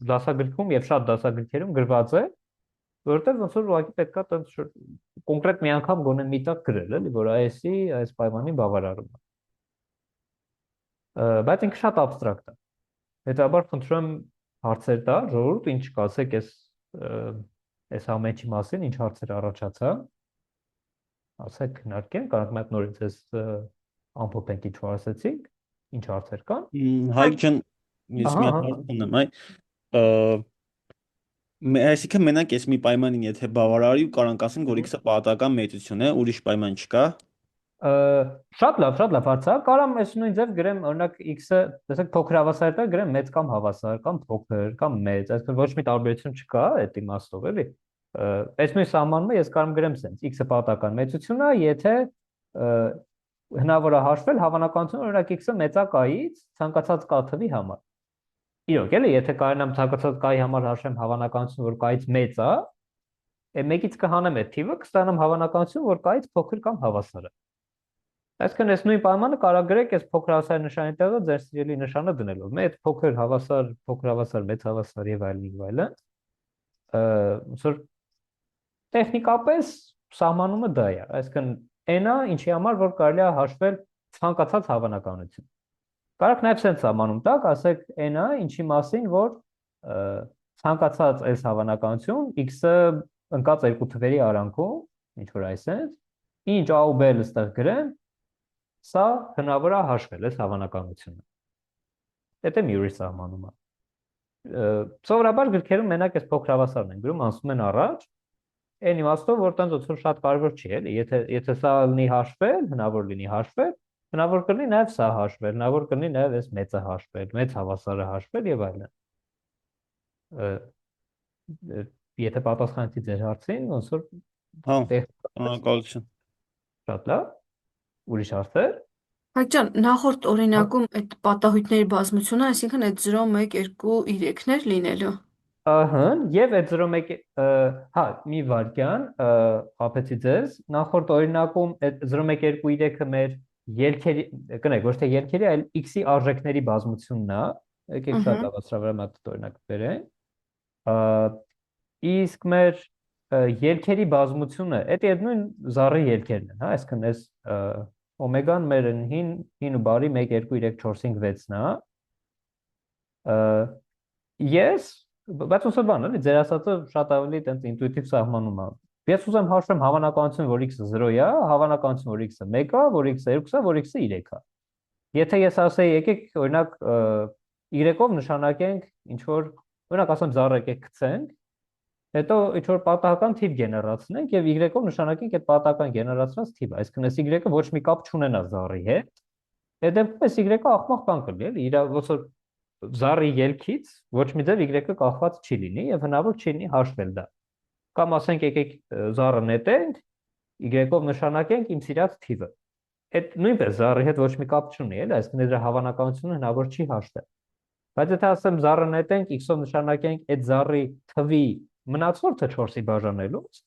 դասագրքում եւ շատ դասագրքերում գրված է, որովհետեւ ոնց որ ուղղակի պետք է տենց կոնկրետ մի անգամ գոնե մի տակ գրել, էլի, որ այս պայմանին բավարարում է։ Բայց ինքը շատ абստրակտ է։ Հետաբար խնդրում եմ հարցեր տա, ժողովուրդ, ինչ կասեք այս ամենի մասին, ինչ հարցեր առաջացա։ Ասեք քննարկենք, կարող եմ նորից ես ամփոփենք ինչ որ ասեցինք, ինչ հարցեր կան։ Հայկ ջան, ես մի հարց ունեմ, այսինքն մենակ այս մի պայմանին եթե բավարարի ու կարանք ասենք, որ x-ը պատահական մեծություն է, ուրիշ պայման չկա։ Շատ լավ հարց է, կարամ այս նույն ձև գրեմ, օրինակ x-ը, տեսեք փոքր հավասար է, գրեմ մեծ կամ հավասար, կամ փոքր, կամ մեծ, այսինքն ոչ մի տարբերություն չկա այդ իմաստով, էլի։ Այս նույն սահմանումը ես կարող գրեմ սենց, x-ը պատահական մեծություն է, եթե հնարավոր է հաշվել հավանականությունը, օրինակ x-ը մեծ է k-ից ցանկացած k թվի համար։ Իրոք, էլի, եթե կարողանամ ցանկացած k-ի համար հաշվեմ հավանականությունը, որ k-ից մեծ է, մեկից կհանեմ այդ թիվը, կստանամ հավանականություն, որ k-ից փոքր կամ հավասար է։ Այսինքն այս նույն պայմանը կարող գրեք այս փոքր հավասար նշանի տեղը ձեր սիրելի նշանը դնելով։ Մեծ, փոքր հավասար, մեծ հավասար եւ այլն։ Ոնց տեխնիկապես սահմանումը դա է։ Այսինքն n-ը ինչի համար որ կարելի է հաշվել ցանկացած հավանականություն։ Կարող նաև sense սահմանում տակ, ասեք n-ը ինչի մասին որ ցանկացած այս հավանականություն x-ը ընկած երկու թվերի արանքում, ինչ որ այսպես, ինչ a ու b-ը ստեղ գրեմ, սա հնարավոր է հաշվել այս հավանականությունը։ Դա մի ուրիշ սահմանում է։ Սովորաբար գրքերում մենակ այս փոքր հավասարն են գրում, անցնում են առաջ, այն իմաստով, որ տենց ոնց որ շատ կարևոր չի, էլի, եթե սա լինի հաշվել, հնարավոր լինի հաշվել, հնարավոր կլինի նաև սա հաշվել, հնարավոր կլինի նաև այս մեծը հաշվել, մեծ հավասարը հաշվել եւ այլն։ Եթե պատասխանեցի ձեր հարցին, ոնց որ Հա, շնորհակալություն։ Շատ լավ։ Ուրիշ հարցեր։ Հայկ ջան, նախորդ օրինակում այդ պատահույթների բազմությունը, այսինքն այդ 0, 1, 2, 3-ներ լինելու։ Ահա, եւ այդ 0-1, հա, մի վարքյան, ապեցի ձեզ, նախորդ օրինակում այդ 0-1-2-3-ը մեր ելքերի, կնեք, ոչ թե ելքերի, այլ x-ի արժեքների բազմությունն է, եկեք շատ լավ ասրավարը մատ օրինակ բերենք։ Իսկ մեր ելքերի բազմությունը, դա այդ նույն զառի ելքերն են, հա, այսինքն այս օմեգան մեր 9 բարի 1 2 3 4 5 6-ն է, ես, բայց ոնց բան էլի, ձեր ասածը շատ ավելի տենց ինտուիտիվ սահմանում է։ Ես ուզեմ հաշվեմ հավանականություն, որ x-ը 0 է, հավանականություն, որ x-ը 1 է, որ x-ը 2 է, որ x-ը 3 է։ Եթե ես ասեի, եկեք օրինակ y-ով նշանակենք ինչ որ, օրինակ ասեմ զառ եկեք գցենք, հետո ինչ որ պատահական թիվ գեներացնենք եւ y-ով նշանակենք այդ պատահական գեներացված թիվը, այսինքն այս y-ը ոչ մի կապ չունենա զառի հետ։ Այդ դեպքում այս y-ը ախմախ բան կլինի, էլի, իր ոնց որ զառի ելքից ոչ մի ձև y-ը կախված չի լինի եւ հնարավոր չի լինի հաշվել դա։ Կամ ասենք եկեք զառը նետենք, y-ով նշանակենք իմ սիրած թիվը։ Այդ նույնպես զառի հետ ոչ մի կապ չունի, էլի, այսինքն դրա հավանականությունը հնարավոր չի հաշվել։ Բայց եթե ասեմ զառը նետենք, x-ով նշանակենք այդ զառի թվի մնացորդը 4-ի բաժանելուց,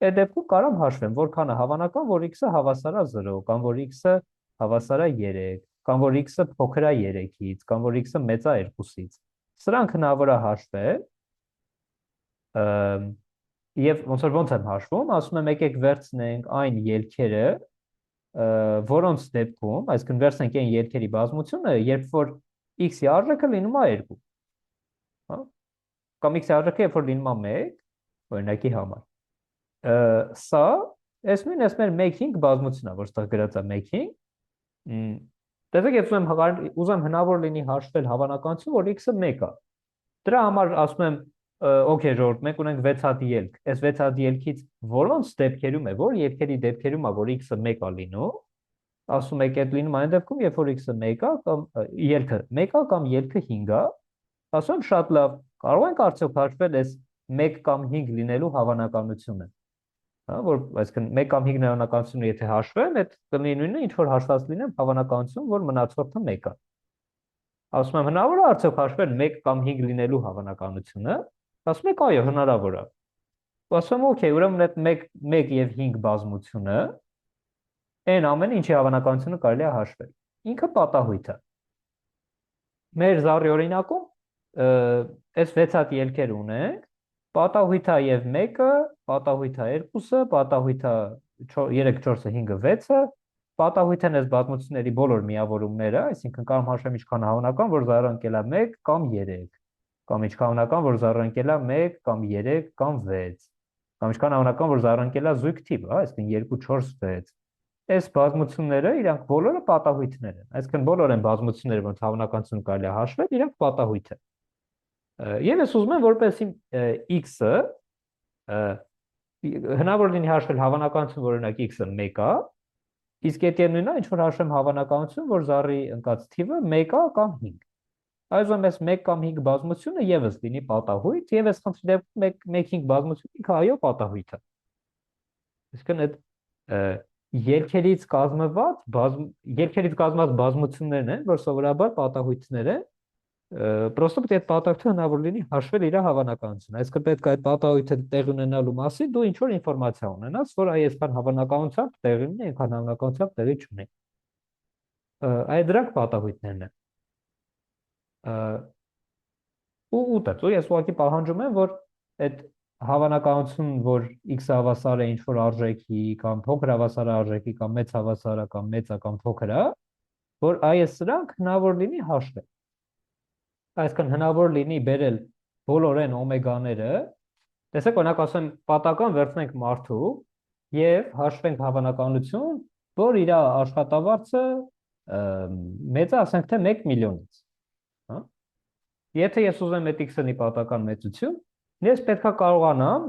այդ դեպքում կարամ հաշվեմ, որքան է հավանական, որ x-ը հավասար է 0, կամ որ x-ը հավասար է 3, կամ որ x-ը փոքր է 3-ից, կամ որ x-ը մեծ է 2-ից։ Սրանք հնարավոր է հաշվել։ Եվ ոնց եմ հաշվում, ասում եմ եկեք վերցնենք այն ելքերը, որոնց դեպքում, այսինքն վերցնենք այն ելքերի բազմությունը, երբ որ x-ի արժեքը լինում է 2, հա? Կամ x-ի արժեքը երբ որ լինում է 1, օրինակի համար։ Սա, այս նույն այս մեր 1-5 բազմությունն է, որ ստեղ գրած է 1-5։ Տեսեք, ես ուզեմ հնարավոր լինի հաշվել հավանականություն, որ x-ը 1 է։ Դրա համար ասում եմ, օքեյ, ժողովուրդ, մենք ունենք 6 հատ ելք։ Այս 6 հատ ելքից որոնց դեպքերում է, որ ելքերի դեպքերում է, որ x-ը 1 է լինում, ասում եք այդ լինում այն դեպքում, երբ որ x-ը 1 է կամ ելքը 1 է կամ ելքը 5 է, ասում եմ շատ լավ, կարող ենք արդյոք հաշվել այս 1 կամ 5 լինելու հավանականությունը։ Հա, որ այսինքն 1 կամ 5 հավանականությունը եթե հաշվեմ, այդ կլինի նույնը, ինչ որ հաշված լինեմ հավանականություն, որ մնացորդը 1 է։ Ասում եմ հնարավոր է արդյոք հաշվել 1 կամ 5 լինելու հավանականությունը, ասում եք այո, հնարավոր է։ Ասում եմ օքեյ, ուրեմն այդ 1 եւ 5 բազմությունը այն ամենը ինչի հավանականությունը կարելի է հաշվել։ Ինքը պատահույթ է։ Մեր զառի օրինակում այս 6 հատ ելքեր ունենք, պատահույթ է եւ 1-ը, պատահույթ է 2-ը, պատահույթ է 3, 4-ը, 5-ը, 6-ը, պատահույթ են այս բազմությունների բոլոր միավորումները, այսինքն կարող հաշվեմ ինչքան հավանական, որ զառը ընկել է 1 կամ 3, կամ ինչքան հավանական, որ զառը ընկել է 1 կամ 3 կամ 6, կամ ինչքան հավանական, որ զառը ընկել է զույգ թիվ, հա, այսինքն 2, 4, 6։ Այս բազմությունները իրանք բոլորը պատահույթներ են, այսինքն բոլոր են բազմությունները, որոնց հավանականությունը կարելի է հաշվել, իրանք պատահույթ են։ Եվ ես ուզում եմ, որպեսզի x-ը հնարավոր լինի հաշվել հավանականություն, որ օրինակ x-ը 1 է, իսկ այդ նույնն է, ինչ որ հաշվեմ հավանականություն, որ զառի ընկած թիվը 1 է կամ 5։ Այժմ այս 1 կամ 5 բազմությունը եւս լինի պատահույթ, եւ այս խնդրի դեպքում 1-5 բազմությունը ինքը այո պատահույթ է։ Այսինքն այդ ելքերից կազմված բազմություններն են, որ սովորաբար պատահույթներ են, պրոստը պետք է այդ պատահույթը հնարավոր լինի հաշվել իր հավանականությունը։ Այսինքն պետք է այդ պատահույթը տեղ ունենալու մասին դու ինչ որ ինֆորմացիա ունենաս, որ այսքան հավանականությամբ տեղի ունի, այնքան հավանականությամբ տեղի չունի։ Այդ դրանք պատահույթներն են։ Ու ես ուղղակի պահանջում եմ, որ այդ հավանականություն, որ x-ը հավասար է ինչ որ արժեքի կամ փոքր հավասար արժեքի կամ մեծ հավասար է կամ մեծ է կամ փոքր է, որ այս սրանք հնարավոր լինի հաշվել։ Այսինքն հնարավոր լինի բերել բոլոր այն օմեգաները, տեսեք, օրինակ ասեմ, պատական վերցնենք մարդու եւ հաշվենք հավանականություն, որ իր աշխատավարձը մեծ է, ասենք թե 1 միլիոնից, հա։ Եթե ես ուզեմ այդ x-ի պատական մեծություն, ես պետքա կարողանամ,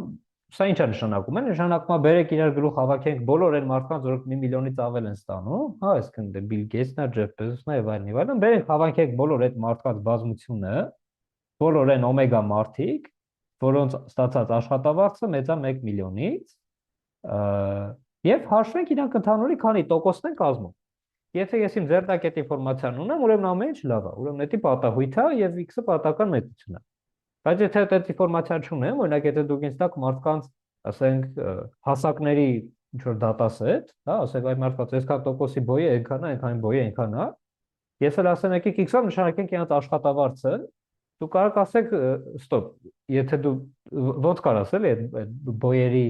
սա ինչ է նշանակում է, նշանակում է բերեք իրար գլուխ հավաքենք բոլոր այն մարդկանց, որոնք 1 միլիոնից ավել են ստանում, հա, այսինքն դե Բիլ Գեյթսն է, Ջեֆ Բեզոսն է եւ այլն, բերենք հավաքենք բոլոր այդ մարդկանց բազմությունը, բոլոր այն օմեգա մարդիկ, որոնց ստացած աշխատավարձը մեծ է 1 միլիոնից, եւ հաշվենք իրանք ընդհանուրի քանի տոկոսն են կազմում։ Եթե ես իմ ձեռնարկետ ինֆորմացիան ունեմ, ուրեմն ամեն ինչ լավ է, ուրեմն դա պատահույթ է եւ x-ը պատական մեծություն է։ Բայց եթե այդ ինֆորմացիան չունեմ, օրինակ եթե դուք ինձ տաք մարդկանց, ասենք, հասակների ինչ որ դատասետ, հա, ասեք այդ մարդկանց այսքան տոկոսի բոյը այնքան է, այնքան բոյը այնքան է, ես էլ ասեմ եկեք x-ով նշանակենք իրենց աշխատավարձը, դու կարող ասեք, ստոպ, եթե դու ոնց կարաս էլի այդ բոյերի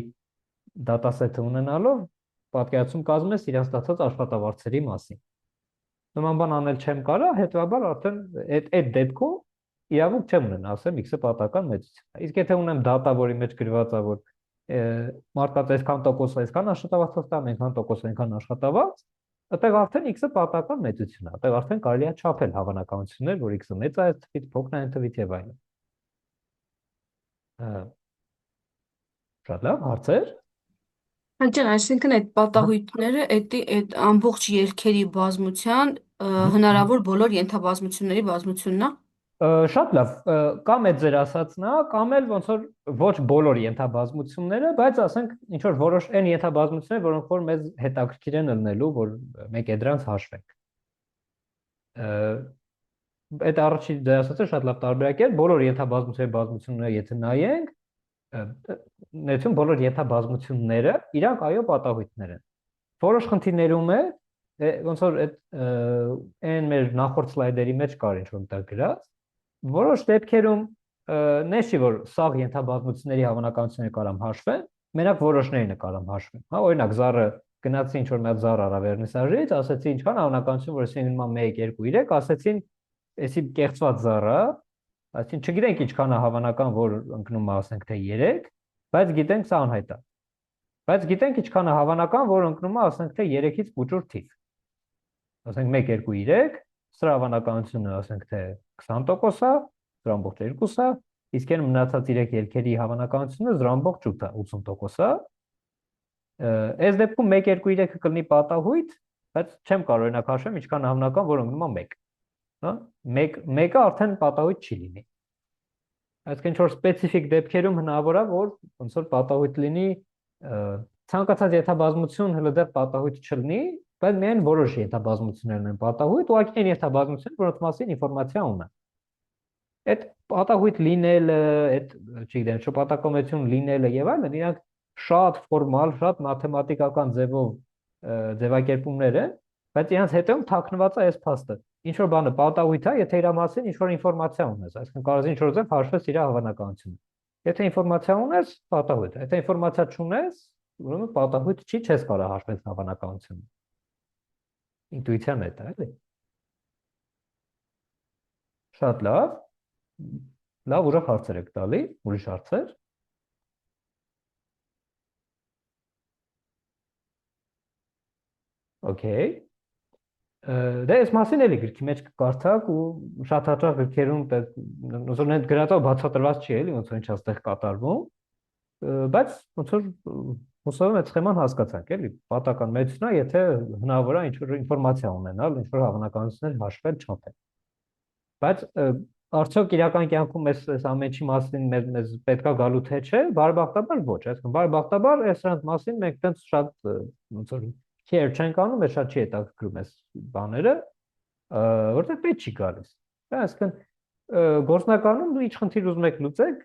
դատասեթը ունենալով պատկերացում կազմես իրան ստացած աշխատավարձերի մասին։ Նման բան անել չեմ կարա, հետեւաբար արդեն այդ դեպքում իրավունք չեմ ունենա, ասեմ x-ը պատահական մեծություն է։ Իսկ եթե ունեմ դատա, որի մեջ գրված է, որ մարդկա այսքան տոկոս այսքան աշխատավարձ ստամ, այնքան տոկոս այնքան աշխատավարձ, այդտեղ արդեն x-ը պատահական մեծություն է, այդտեղ արդեն կարելի է չափել հավանականություններ, որ x-ը մեծ է այս թվից, փոքր է այն թվից եւ այլն։ Շատ լավ, հարցեր։ Հաճան, այսինքն այդ պատահույթները այդ ամբողջ ելքերի բազմության հնարավոր բոլոր ենթաբազմությունների բազմությունն է։ Շատ լավ, կամ այդ ձեր ասածն է, կամ էլ ոնց որ ոչ բոլոր ենթաբազմությունները, բայց ասենք ինչ որ որոշ այն ենթաբազմություններ, որոնք որ մեզ հետաքրքիր են ելնելու, որ մեկ է դրանց հաշվենք։ Այդ առաջին ձեր ասածը շատ լավ տարբերակ է, բոլոր ենթաբազմությունների բազմությունները եթե նայենք, ներեցում բոլոր ենթաբազմությունները իրանք այո պատահույթներ են։ Որոշ խնդիրներում է ոնց որ այն մեր նախորդ սլայդերի մեջ կար ինչ որ տեղ գրած, որոշ դեպքերում նշի որ սաղ ենթաբազմությունների հավանականությունները կարամ հաշվեն, մենակ որոշներինը կարամ հաշվեն։ Հա, օրինակ զառը գնացի ինչ որ մի հատ զառ արա վերնիսաժից, ասեցի ինչքան հավանականություն որ ասին նման 1 2 3, ասեցին էսի կեղծված զառը, այսինքն չգիտենք ինչքան է հավանական որ ընկնում է ասենք թե 3, բայց գիտենք սա անհայտ է։ Բայց գիտենք ինչքան է հավանական որ ընկնում է ասենք թե 3-ից փոքր թիվ։ Ասենք 1 2 3, սրա հավանականությունը ասենք թե 20% է, 0.2 է, իսկ այն մնացած 3 ելքերի հավանականությունը 0.8 է, 80% է։ Այս դեպքում 1 2 3-ը կլինի պատահույթ, բայց չեմ կարող օրինակ հաշվեմ ինչքան է հավանական որ ընկնում է 1։ Հա, 1-ը արդեն պատահույթ չի լինի։ Այսինքն ինչ որ սպეციფიկ դեպքերում հնարավոր է որ ոնց որ պատահույթ լինի ցանկացած ենթաբազմություն հələ դեռ պատահույթ չլինի, բայց միայն որոշ ենթաբազմություններն են պատահույթ, ուղղակի այն ենթաբազմությունները, որոնց մասին ինֆորմացիա ունեն։ Այդ պատահույթ լինելը, այդ չգիտեմ, շփոթակամություն լինելը եւ այլն, իրանք շատ ֆորմալ, շատ մաթեմատիկական ձևով ձևակերպումներ են, բայց իրանց հետևում թաքնված է այս փաստը։ Ինչ որ բանը պատահույթ է, եթե իր մասին ինչ որ ինֆորմացիա ունես, այսինքն կարող ես ինչ որ ձև հաշվես իր հավանականությունը։ Եթե ինֆորմացիա ունես, պատահույթ է։ Եթե ինֆորմացիա չունես, ուրեմն պատահույթ չի, չես կարող հաշվել հավանականությունը։ Ինտուիցիան է դա, էլի։ Շատ լավ։ Լավ, ուրախ հարցեր եք տալի, ուրիշ հարցեր։ Okay։ Դե այս մասին էլի գրքի մեջ կկարդաք ու շատ հաճախ գրքերում ոնց որ այդ գրածով բացատրված չի էլի, ոնց որ ինչ այստեղ կատարվում, բայց ոնց որ հուսով եմ այդ սխեման հասկացանք էլի, պատական մեծն է, եթե հնարավոր է ինչ որ ինֆորմացիա ունենալ, ինչ որ հավանականություններ հաշվել, չափել։ Բայց արդյոք իրական կյանքում այս ամենի մասին մեզ պետքա գալու թե չէ, բարեբախտաբար ոչ, այսինքն բարեբախտաբար այս մասին մենք տենց շատ ոնց որ care չենք անում, ես շատ չի հետաքրքրում այս բաները, որտեղ պետք չի գալիս։ Այսինքն գործնականում դու ինչ խնդիր ուզում եք լուծեք,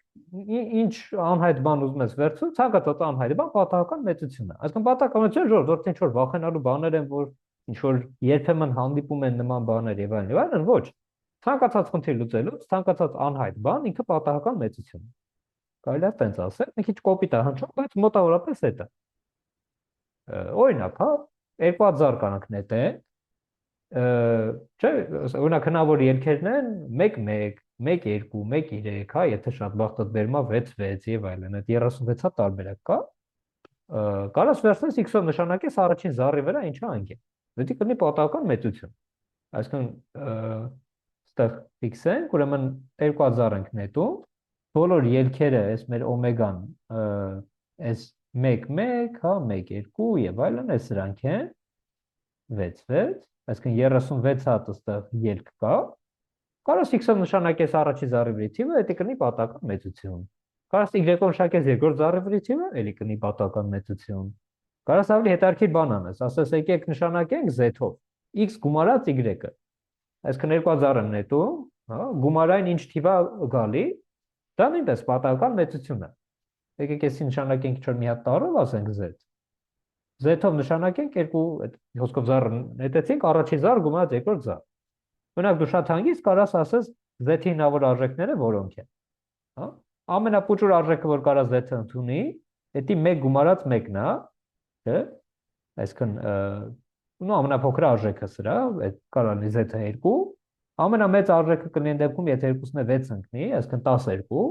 ինչ անհայտ բան ուզում ես վերցու, ցանկացած անհայտ բան պատահական մեծություն է։ Այսինքն պատահականությունը որ ինչ որ վախենալու բաներ են, որ ինչ որ երբեմն հանդիպում են նման բաներ եւ այլն, ոչ։ Ցանկացած խնդիր լուծելուց, ցանկացած անհայտ բան ինքը պատահական մեծություն է։ Կարելի է տենց ասել, մի քիչ կոպիտ է հնչում, բայց մոտավորապես այդ է։ Օրինակ, հա, 2000 կանանք նետեն, չէ, օրինակ հնարավոր ելքերն են 1-1, 1-2, 1-3, հա, եթե շատ բախտդ բերում է 6-6 եւ այլն, այդ 36-ա տարբերակ կա։ Կարաս վերցնես x-ով նշանակես առաջին զառի վրա ինչա անկել։ Պետք է կլինի պատահական մեծություն։ Այսինքն ստեղ x-ենք, ուրեմն 2000 ենք նետում, բոլոր ելքերը, այս մեր օմեգան, այս 1-1, հա, 1-2 եւ այլն, այս սրանք են 6-6, այսինքն 36 հատ ստեղ ելք կա։ Կարաս x-ով նշանակես առաջի զառի վրա թիվը, դա կլինի պատահական մեծություն։ Կարաս y-ով նշանակես երկրորդ զառի վրա թիվը, էլի կլինի պատահական մեծություն։ Կարաս ավելի հետաքրքիր բան անես, ասես եկեք նշանակենք z-ով x գումարած y-ը։ Այսինքն 2000-ը նետում, հա, գումարային ինչ թիվ է գալի, դա նույնպես պատահական մեծություն է։ Եկեք էսի նշանակենք ինչ-որ մի հատ տառով, ասենք z։ Z-ով նշանակենք երկու հոսքով զառը նետեցինք, առաջի զառ գումարած երկրորդ զառ։ Օրինակ դու շատ հանգիստ կարաս ասես z-ի հնարավոր արժեքները որոնք են։ Հա, ամենապուճուր արժեքը, որ կարա Z-ը ընդունի, դա 1 գումարած 1-ն է, չէ՞։ Այսինքն նո ամենափոքր արժեքը սրա, այդ կարա լինի Z-ը 2, ամենամեծ արժեքը կլինի այն դեպքում, եթե 2-ն 6 ընկնի, այսինքն 12,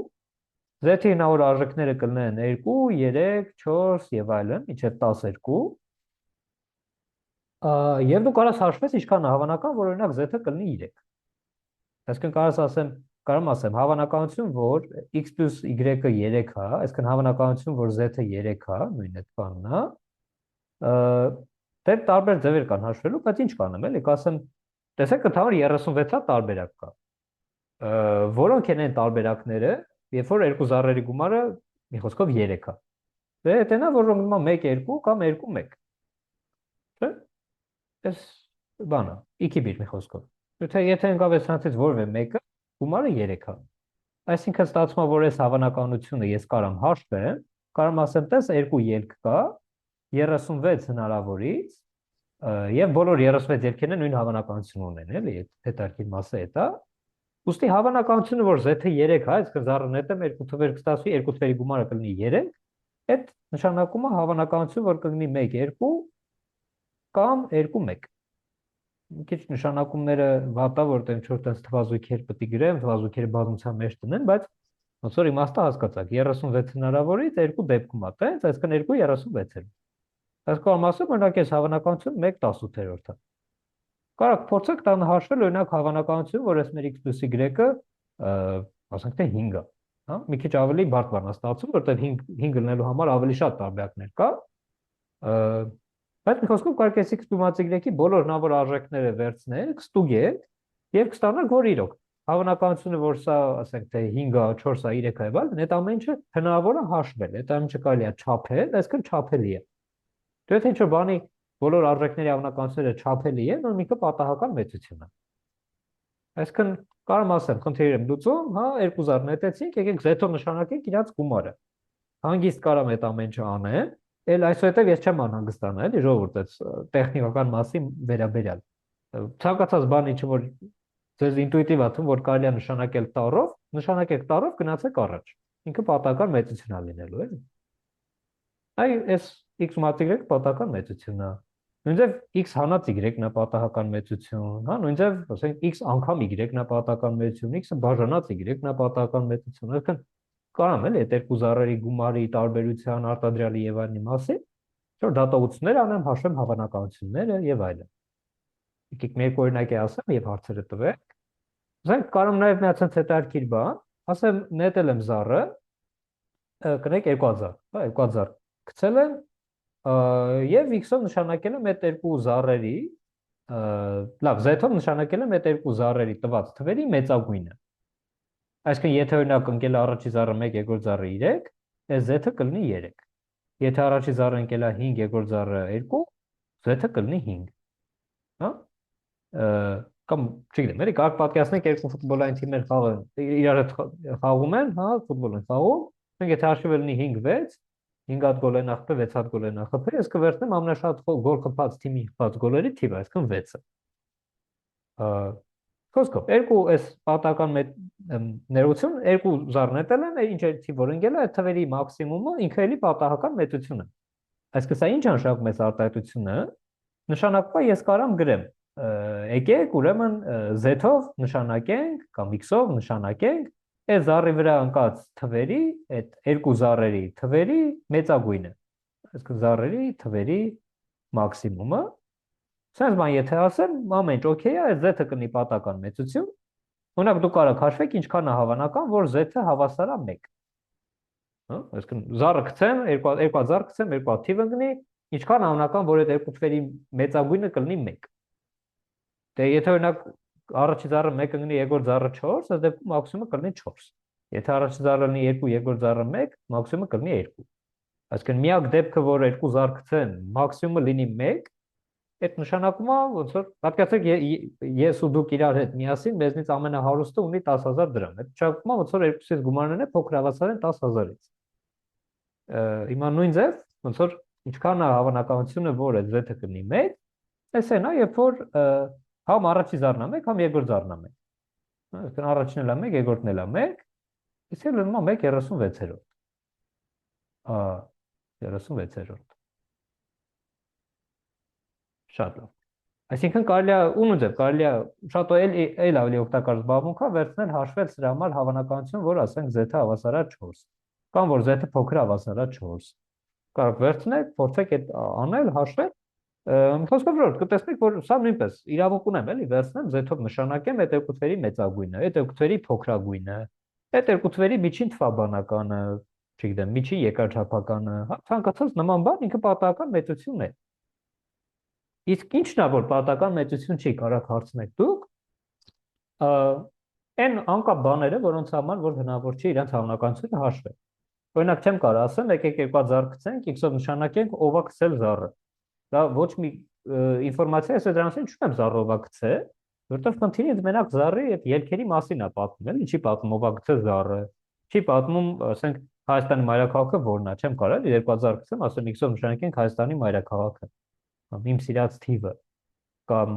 Z-ի հնարավոր արժեքները կլինեն 2, 3, 4 եւ այլն, մինչեւ 12, եւ դու կարաս հաշվես ինչքան է հավանական, որ օրինակ Z-ը կլինի 3։ Այսինքն կարամ ասեմ, հավանականություն, որ x + y-ը 3 է, այսինքն հավանականություն, որ z-ը 3 է, նույն այդ բանն է, դե տարբեր ձևեր կան հաշվելու, բայց ինչ կանեմ, էլի, կասեմ, տեսեք, ընդհանուր 36-ա տարբերակ կա, որոնք են այն տարբերակները, երբ որ երկու զառերի գումարը մի խոսքով 3 է, դե այդն է, որ նոմա 1-2 կամ 2-1, չէ՞, այս բանը, x-ի բիր մի խոսքով, եթե ընկավ այս սրանցից որևէ մեկը, գումարը 3 է, այսինքն ստացվում է, որ այս հավանականությունը ես կարամ հաշվեմ, կարամ ասեմ, տես 2 ելք կա, 36 հնարավորից, եւ բոլոր 36 ելքերն նույն հավանականություն ունեն, էլի, հետաքրքիր մասը է դա, ուստի հավանականությունը, որ z-ը 3 է, այսինքն զառը նետեմ 2 թվեր կստացվի, 2 թվերի գումարը կլինի 3, այդ նշանակում է հավանականություն, որ կլինի 1-2 կամ 2-1։ Մի քիչ նշանակումները վատա, որտեղ ինչ-որ տես թվազույգեր պետք է գրեմ, թվազույգերը բազմության մեջ տնեն, բայց ոնց որ իմաստը հասկացաք, 36 հնարավորից 2 դեպքում է, տենց, այսինքն 2 36-ը։ Այսինքն ասում օրինակ այս հավանականություն 1/18-ը։ Կարաք փորձեք տան հաշվել օրինակ հավանականություն, որ այս մեր x + y-ը, ասենք թե 5 է, հա, մի քիչ ավելի բարդ բան է ստացվում, որտեղ 5 լինելու համար ավելի շատ տարբերակներ կա։ Բայց մի խոսքով կարելի է x + y-ի բոլոր հնարավոր արժեքները վերցնել, կստուգեք եւ կստանաք, որ իրոք հավանականությունը, որ սա, ասենք թե 5-ը, 4-ը, 3-ը եւ այլն, այդ ամեն ինչը հնարավոր է հաշվել, այդ ամեն ինչը կարելի է չափել, այսինքն չափելի է։ Դու եթե ինչ-որ բանի բոլոր արժեքների հավանականությունները չափելի են, ու միկը պատահական մեծություն է։ Այսինքն կարամ ասեմ, խնդիր եմ լուծում, հա, 2 զար նետեցինք, եկեք z-ով նշանակենք իրաց գումարը։ Հանգիստ կարամ այդ ամեն ինչը անեմ, էլ այսուհետև ես չեմ անհանգստանա, էլի ժողովուրդ, այս տեխնիկական մասի վերաբերյալ։ Ցանկացած բան, ինչը որ ձեզ ինտուիտիվ է թվում, որ կարելի է նշանակել տառով, նշանակեք տառով, գնացեք առաջ։ Ինքը պատահական մեծություն է լինելու, էլի։ Այ այս x + y պատահական մեծություն է։ Նույնիսկ x հանած y-ն է պատահական մեծություն, հա, նույնիսկ ասենք x անգամ y-ն է պատահական մեծություն, x-ը բաժանած y-ն է պատահական մեծություն, այսինքն կարամ էլի այդ երկու զառերի գումարի տարբերության արտադրյալի եւ այլնի մասին, որ դատողություններ անեմ, հաշվեմ հավանականությունները եւ այլն։ Եկեք մի երկու օրինակ ասեմ եւ հարցերը տվեք։ Ասենք կարամ նաեւ մի հատ հետաքրքիր բան, ասեմ նետել եմ զառը, կնեք 2000, հա, 2000 գցել եմ եւ x-ով նշանակել եմ այդ երկու զառերի, լավ, z-ով նշանակել եմ այդ երկու զառերի տված թվերի մեծագույնը։ Այսինքն եթե օրինակ ընկել է առաջի զառը 1, երկրորդ զառը 3, այս z-ը կլինի 3։ Եթե առաջի զառը ընկել է 5, երկրորդ զառը 2, z-ը կլինի 5։ Հա? Կամ չգիտեմ, էլի կարող պատկերացնենք երկու ֆուտբոլային թիմեր իրար հետ խաղում են, հա, ֆուտբոլ են խաղում, մենք եթե հաշվը լինի 5-6, 5 հատ գոլ են ախփել, 6 հատ գոլ են ախփել, ես կվերցնեմ ամենաշատ գոլ խփած թիմի խփած գոլերի թիվը, այսինքն 6-ը։ Խոսքով, երկու այս պատահական ներողություն, երկու զառ նետել են, ինչ է թիվ որ ընկել է, այդ թվերի մաքսիմումը ինքը էլի պատահական մեծություն է։ Այսինքն սա ինչ է նշանակում այս արտահայտությունը, նշանակում է ես կարամ գրեմ, եկեք ուրեմն z-ով նշանակենք կամ x-ով նշանակենք այս զառի վրա ընկած թվերի, այդ երկու զառերի թվերի մեծագույնը, այսինքն զառերի թվերի մաքսիմումը։ Սենց բան եթե ասեմ, ամեն ինչ օքեյ է, այս z-ը կլինի պատահական մեծություն։ Օրինակ դու կարող քաշվեք ինչքան է հավանական, որ z-ը հավասար է 1։ Հա, այսինքն զառը գցեմ, երկու զառ գցեմ, երկու թիվ ընկնի, ինչքան հավանական, որ այդ երկու թվերի մեծագույնը կլինի 1։ Դե եթե օրինակ առաջի զառը 1 ընկնի, երկրորդ զառը 4, այս դեպքում մաքսիմումը կլինի 4։ Եթե առաջի զառը լինի 2, երկրորդ զառը 1, մաքսիմումը կլինի 2։ Այսինքն միակ դեպքը, որ երկու զառ գցեն, մաքսիմումը լինի 1, այդ նշանակում է, ոնց որ պատկերացրեք ես ու դուք իրար հետ միասին մեզնից ամենահարուստը ունի 10000 դրամ։ Այդ նշանակում է, ոնց որ երկուսից գումարներն է փոքր հավասար են 10000-ից։ Հիմա նույն ձև, ոնց որ ինչքան է հավանականությունը, որ այդ z-ը կլինի 1, այսինքն է, երբ որ համ առաջի զառն է 1, համ երկրորդ զառն է 1։ Այսինքն առաջինն էլ է 1, երկրորդն էլ է 1, Իսկ լնում է 1/36-րդ։ 36-րդ։ Շատ լավ։ Այսինքն կարելի է ունուձև կարելի է շատ էլ ավելի օգտակար զբաղմունք է վերցնել հաշվել սրա համար հավանականություն, որ ասենք z-ը հավասար է 4, կամ որ z-ը փոքր հավասար է 4։ Կարող վերցնեք, փորձեք այդ անել, հաշվել, խոսքով որ կտեսնեք, որ սա նույնպես իրավունք ունեմ, էլի, վերցնեմ z-ով նշանակեմ այդ երկու թվերի մեծագույնը, այդ երկու թվերի փոքրագույնը, այդ երկու թվերի միջին թվաբանականը, չգիտեմ, միջին երկրաչափականը, ցանկացած նման բան ինքը պատահական մեծություն է։ Իսկ ինչն է, որ պատահական մեծություն չի, կարող հարցնեք դուք, այն անկապ բաները, որոնց համար որ հնարավոր չի իրենց հավանականությունը հաշվել։ Օրինակ չեմ կարող ասեմ, եկեք երկու զառ գցենք, x-ով նշանակենք ով է գցել զառը։ Դա ոչ մի ինֆորմացիա է դրանից չունեմ զառը ով է գցել, որտեղ խնդիրը ինձ մենակ զառի այդ ելքերի մասին է պատմում, էլի, չի պատմում ով է գցել զառը, չի պատմում, ասենք Հայաստանի մայրաքաղաքը որն է, չեմ կարող էլի երկու զառ գցեմ, ասեմ x-ով նշանակենք Հայաստանի մայրաքաղաքը, իմ սիրած թիվը, կամ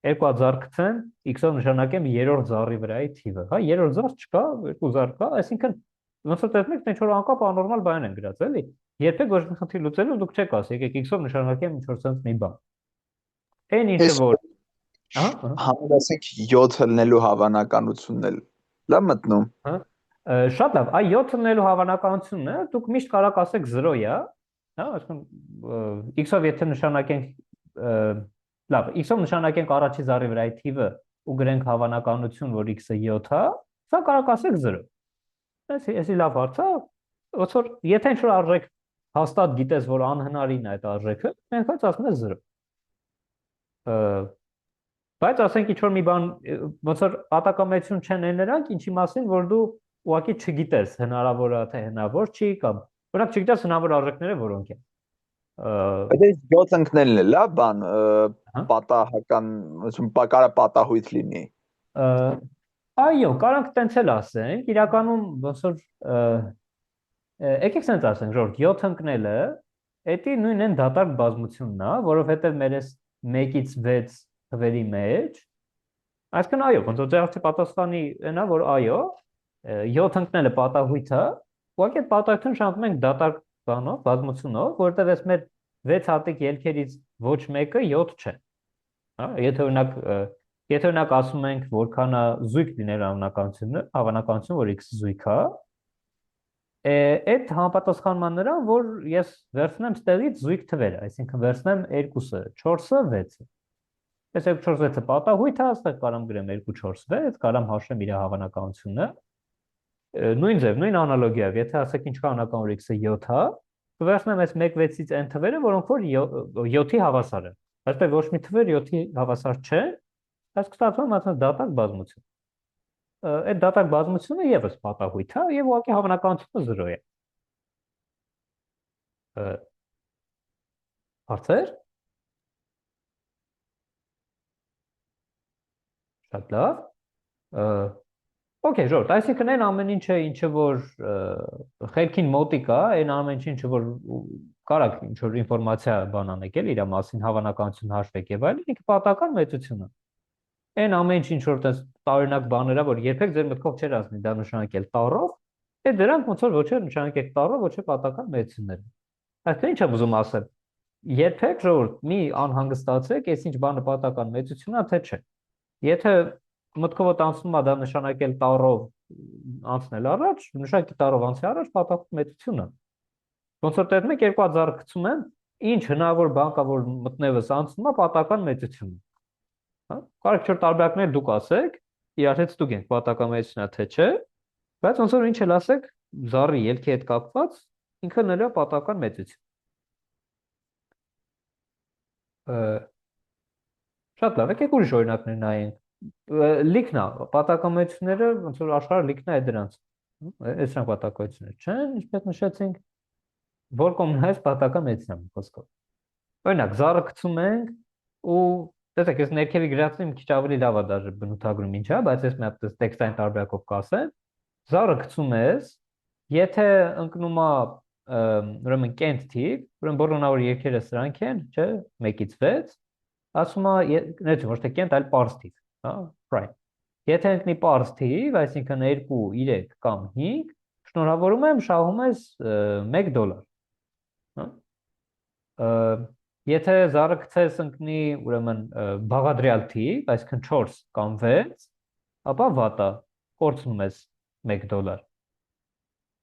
երկու զառ գցեմ, x-ով նշանակեմ երրորդ զառի վրայի թիվը, հա, երրորդ զառ չկա, երկու զառ կա, այսինքն ոնց որ տեսնեք, ինչ որ անկապ անորմալ բան են գրած, էլի։ Երբեք ոչ մի խնդիր լուծելու դուք չեք ասի, եկեք x-ով նշանակեմ ինչ որ sense մի բան։ Այն ինչը որ, ահա, Համել ասենք 7 լնելու հավանականությունն էլ լավ մտնում։ հա, շատ լավ, այ 7 լնելու հավանականությունը դուք միշտ կարող ասեք 0 է, հա, այսինքն x-ով եթե նշանակենք, լավ, x-ով նշանակենք առաջի զառի վրայի թիվը ու գրենք հավանականություն, որ x-ը 7 է, սա կարող ասեք 0։ Էսի լավ հարց է, ոնց որ եթե ինչ-որ արժեք հաստատ գիտես, որ անհնարին է այդ արժեքը, մենք հենց ասում ենք 0։ Բայց ասենք ինչ-որ մի բան, ոնց որ պատակամեցություն չեն նրանք, ինչի մասին, որ դու ուղղակի չգիտես, հնարավոր է թե հնարավոր չի, կամ օրինակ չգիտես հնարավոր արժեքները որոնք են։ Բայց այս 7 ընկնելն է լավ բան, պատահական, ուսում կարա պատահույթ լինի։ Այո, կարանք տենց էլ ասենք, իրականում ոնց որ եկեք սենց ասենք, ժորդ 7 ընկնելը, էդի նույն են դատարկ բազմությունն է, որովհետև մեր էս 1-ից 6 թվերի մեջ, այսինքն այո, ոնց որ ձեր պատասխանի այնա, որ այո, 7 ընկնելը պատահույթ է, ուղղակի այդ պատահությունը շարունակում ենք դատարկ բանով, բազմությունով, որովհետև էս մեր 6 հատիկ ելքերից ոչ մեկը 7 չէ։ Հա, Եթե օրինակ ասում ենք, որքան է զույգ լինել հավանականությունը, որ x զույգ է, այդ համապատասխանում նրան, որ ես վերցնեմ ստեղից զույգ թվերը, այսինքն վերցնեմ 2-ը, 4-ը, 6-ը։ Ես 2, 4, 6-ը պատահույթ է, այստեղ կարամ գրեմ 2, 4, 6, կարամ հաշվեմ իր հավանականությունը։ Նույն ձև, նույն անալոգիայով, եթե ասեք ինչքան անական որ x-ը 7 է, կվերցնեմ այս 1, 6-ից n թվերը, որոնք որ 7-ի հավասար են։ Այսպես ոչ մի թվեր 7-ի հավասար չէ, այս կստացվում է դատարկ բազմություն։ Այդ դատարկ բազմությունը եւս պատահույթ է եւ ուղղակի հավանականությունը 0 է։ Հարցեր։ Շատ լավ։ Okay, ժորդ, այսինքն այն ամեն ինչը որ խելքին մոտիկ է, այն ամեն ինչը որ կարաք ինչ որ ինֆորմացիա բան անեք էլ իր մասին հավանականություն հաշվեք եւ այլն, ինքը պատահական մեծություն է։ Այն ամեն ինչ որ տես տարօրինակ բաներա, որ երբեք ձեր մտքով չէր ասնի դա նշանակել տառով, այդ դրանք ոնց որ ոչ է նշանակեք տառով, ոչ է պատահական մեծություններ։ Այսինքն ինչ եմ ուզում ասել։ Երբեք ժողովուրդ մի անհանգստացեք, այս ինչ բանը պատահական մեծություն է, թե չէ։ Եթե մտքովդ անցնում է դա նշանակել տառով անցնել առաջ, նշանակի տառով անցի առաջ պատահական մեծություն է։ Ոնց որ տեսնում եք երկու զառ գցում են, ինչ հնարավոր բան կա որ մտնևս անցնում է պատահական մեծություն։ Հա, կարող չէ տարբերակներ դուք ասեք, իրար հետ ստուգ ենք պատահական մեծությունա թե չէ, բայց ոնց որ ինչ էլ ասեք, զառի ելքի հետ կապված ինքը նրա պատահական մեծություն։ Շատ լավ, եկեք ուրիշ օրինակներ նայենք։ Լիքն է, պատահական մեծությունները ոնց որ աշխարհը լիքն է դրանց։ Այս նրանք պատահականություններ չեն, ինչպես նշեցինք, որ կոմունայից պատահական մեծություն է խոսքով։ Օրինակ, զառը գցում ենք ու տեսեք, ես ներքևի գրածը մի քիչ ավելի լավ է դաժե բնութագրում ինչա, բայց ես մի հատ տեքստային տարբերակով կասեմ։ Զառը գցում ես, եթե ընկնում է ուրեմն կենտ թիվ, ուրեմն բոլորնավոր երկերը սրանք են, չէ, 1-ից 6, ասում է, ոչ թե կենտ, այլ պարզ թիվ, հա, prime։ Եթե ընկնի պարզ թիվ, այսինքն 2, 3 կամ 5, շնորհավորում եմ շահում ես $1, հա։ Եթե զառիքցես ընկնի ուրեմն բաղադրյալ թիվ, այսինքն 4 կամ 6, ապա վատա կորցնում ես $1։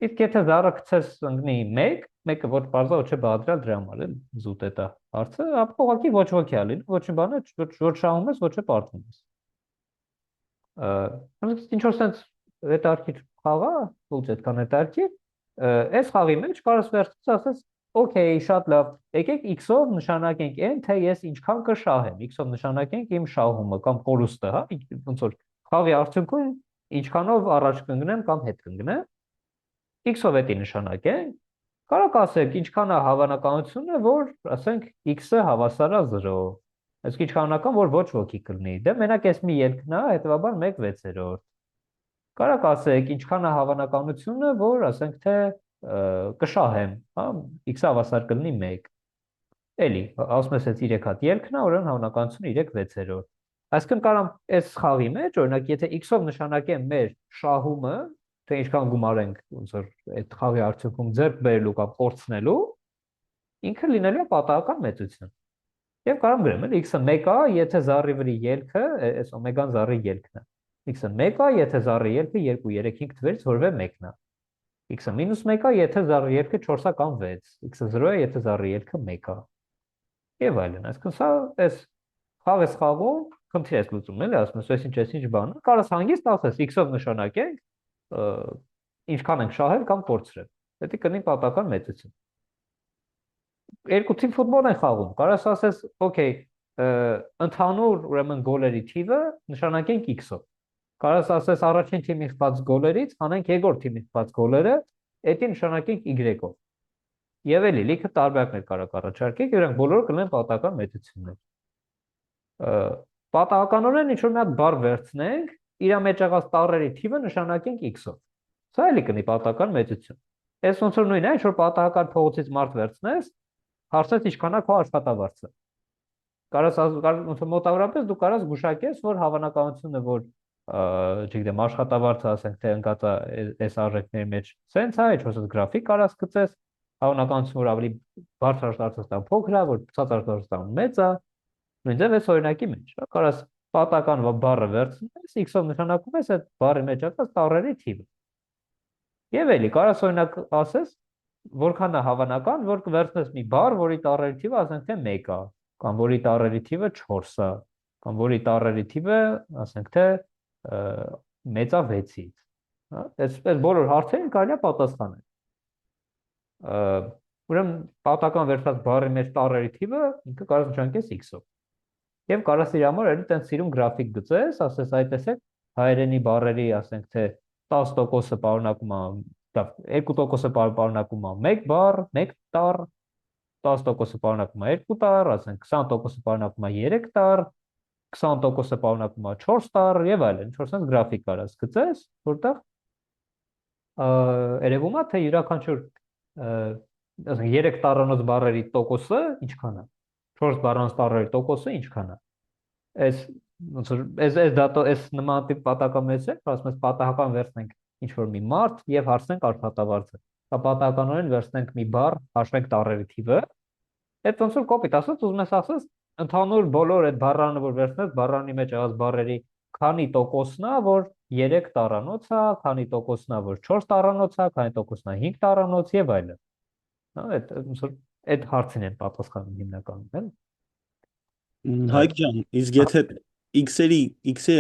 Իսկ եթե զառիքցես ընկնի 1, մեկը ոչ բարձր ոչ է բաղադրյալ դրա համար էլ զուտ է դա հարցը, ապա ուղղակի ոչ ոքի է լինում, ոչ մի բան ոչ շահում ես, ոչ է պարտվում ես։ Ինչ որ sense հետարքիր խաղա, ոչ այդքան հետարքիր, այս խաղի մեջ կարս վերցնես ասես, օքեյ, շատ լավ, եկեք x-ով նշանակենք n, թե ես ինչքան կշահեմ, x-ով նշանակենք իմ շահումը կամ կորուստը, հա, ոնց որ խաղի արդյունքում ինչքանով առաջ կընկնեմ կամ հետ կընկնեմ, x-ով էդի նշանակենք, կարող ասեք ինչքան է հավանականությունը, որ ասենք x-ը հավասար է 0, այսինքն ինչքանական, որ ոչ ոքի կլինի, դե մենակ այս մի ելքն է, հետեւաբար 1/6։ Կարող ասեք ինչքան է հավանականությունը, որ ասենք թե կշահեմ, հա, x-ը հավասար կլինի 1։ Էլի, ասում ես այս 3 հատ ելքն է, ուրեմն հավանականությունը 3/6։ Այսինքն կարամ այս խաղի մեջ, օրինակ, եթե x-ով նշանակեմ մեր շահումը, թե ինչքան գումար ենք ոնց որ այդ խաղի արդյունքում ձեռք բերելու կամ կորցնելու, ինքը լինելու է պատահական մեծություն։ Եվ կարամ գրեմ, էլ x-ը 1 է, եթե զառի վրի ելքը, այս օմեգան զառի ելքն է։ X-ը 1 է, եթե զառի ելքը 2, 3, 5 թվերից որևէ մեկն է։ X-ը -1 է, եթե զառի ելքը 4 է կամ 6։ X-ը 0 է, եթե զառի ելքը 1 է։ Եվ այլն, այսինքն սա այս խաղ խաղում խնդիր է լուծում, էլի, ասում ես, ինչ բան է, կարաս հանգիստ ասես x-ով նշանակենք ինչքան ենք շահել կամ կորցրել։ Դա կլինի պատահական մեծություն։ Երկու թիմ ֆուտբոլ են խաղում, կարաս ասես, օքեյ, ընդհանուր ուրեմն գոլերի թիվը նշանակենք x-ով։ Կարաս ասես առաջին թիմի խփած գոլերից հանենք երկրորդ թիմի խփած գոլերը, դա նշանակենք y-ով։ Եվ էլի լիքը տարբերակներ կարող առաջարկենք, իրանք բոլորը կլինեն պատահական մեծություններ։ Պատահականորեն ինչ որ մի հատ բառ վերցնենք, իր մեջ եղած տառերի թիվը նշանակենք x-ով։ Սա էլի կլինի պատահական մեծություն։ Այս ոնց որ նույնն է, ինչ որ պատահական փողոցից մարդ վերցնես, հարցնես ինչքան է քո աշխատավարձը։ Ոնց որ մոտավորապես դու կարաս գուշակես, որ հավանականությունը, որ չգիտեմ, աշխատավարձը ասենք թե ընկած է այս արժեքների մեջ, սենց է, ինչ որ գրաֆիկ կարաս գծես, հավանականությունը, որ ավելի բարձր արտադրության փոքր է, որ ցած արտադրության մեծ է, նույնպես այս օրինակի մեջ, կարաս պատահական բառը վերցնես, x-ով նշանակում ես այդ բառի մեջ եղած տառերի թիվը։ Եվ էլի, կարաս օրինակ ասես, որքան է հավանական, որ կվերցնես մի բառ, որի տառերի թիվը ասենք թե 1 է, կամ որի տառերի թիվը 4 է, կամ որի տառերի թիվը ասենք թե մեծ է 6-ից։ Հա, այս բոլոր հարցերին կարելի է պատասխանել։ Ուրեմն պատահական վերցված բառի մեջ տառերի թիվը ինքը կարաս նշանակես x-ով։ Եվ կարաս իր համար էլի տենց սիրուն գրաֆիկ գծես, ասես այ տեսեք, հայերենի բառերի ասենք թե 10%-ը պարունակում է, 2%-ը պարունակում է 1 բառ, 1 տառ, 10%-ը պարունակում է 2 տառ, ասենք 20%-ը պարունակում է 3 տառ, 20%-ը պարունակում է 4 տառ եւ այլն, ինչ որ sense գրաֆիկ կարաս գծես, որտեղ երևում է թե յուրաքանչյուր ասենք 3 տառանոց բառերի տոկոսը ինչքան է, 4 բառանոց տառերի տոկոսը ինչքան է։ Այս ոնց որ այս նման տիպ պատահական մեծ է, ասում ես պատահական վերցնենք ինչ որ մի մարդ եւ հարցնենք աշխատավարձը։ Դա պատահականորեն վերցնենք մի բառ, հաշվենք տառերի թիվը։ Այդ ոնց որ կոպիտ ասած, ուզում ես ասես, ընդհանուր բոլոր այդ բառանը որ վերցնես, բառանի մեջ եղած բառերի քանի տոկոսն է, որ 3 տառանոց է, քանի տոկոսն է, որ 4 տառանոց է, քանի տոկոսն է 5 տառանոց եւ այլն։ Հա, այդ ոնց որ այդ հարցին են պատասխանում հիմնականում, էլ։ Հայկ ջան, իսկ եթե x-երի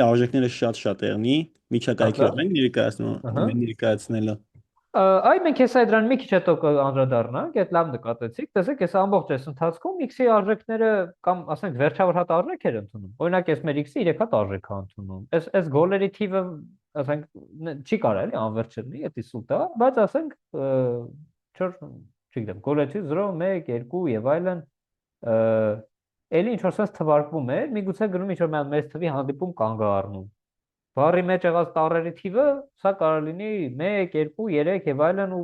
արժեքները շատ եղնի, միջակայքով ենք ներկայացնելը։ Այ մենք հեսա դրան մի քիչ հետո կանդրադառնանք, այդ լավ նկատեցիք, տեսեք, այս ամբողջ այս ընթացքում x-ի արժեքները կամ ասենք վերջավոր հատ արժեք էր ընդունում։ Օրինակ այս մեր x-ը 3 հատ արժեք է ընդունում։ Այս գոլերի թիվը ասենք չի կարելի անվերջ լինի, դա սուտ է, բայց ասենք չգիտեմ, գոլերի թիվը 0, 1, 2 եւ այլն էլի ինչ որ sense թվարկվում է, միգուցե գրում ինչ որ մեծ թվի հանդիպում կանգ առնում։ Բառի մեջ եղած տառերի թիվը սա կարող լինի 1, 2, 3 եւ այլն ու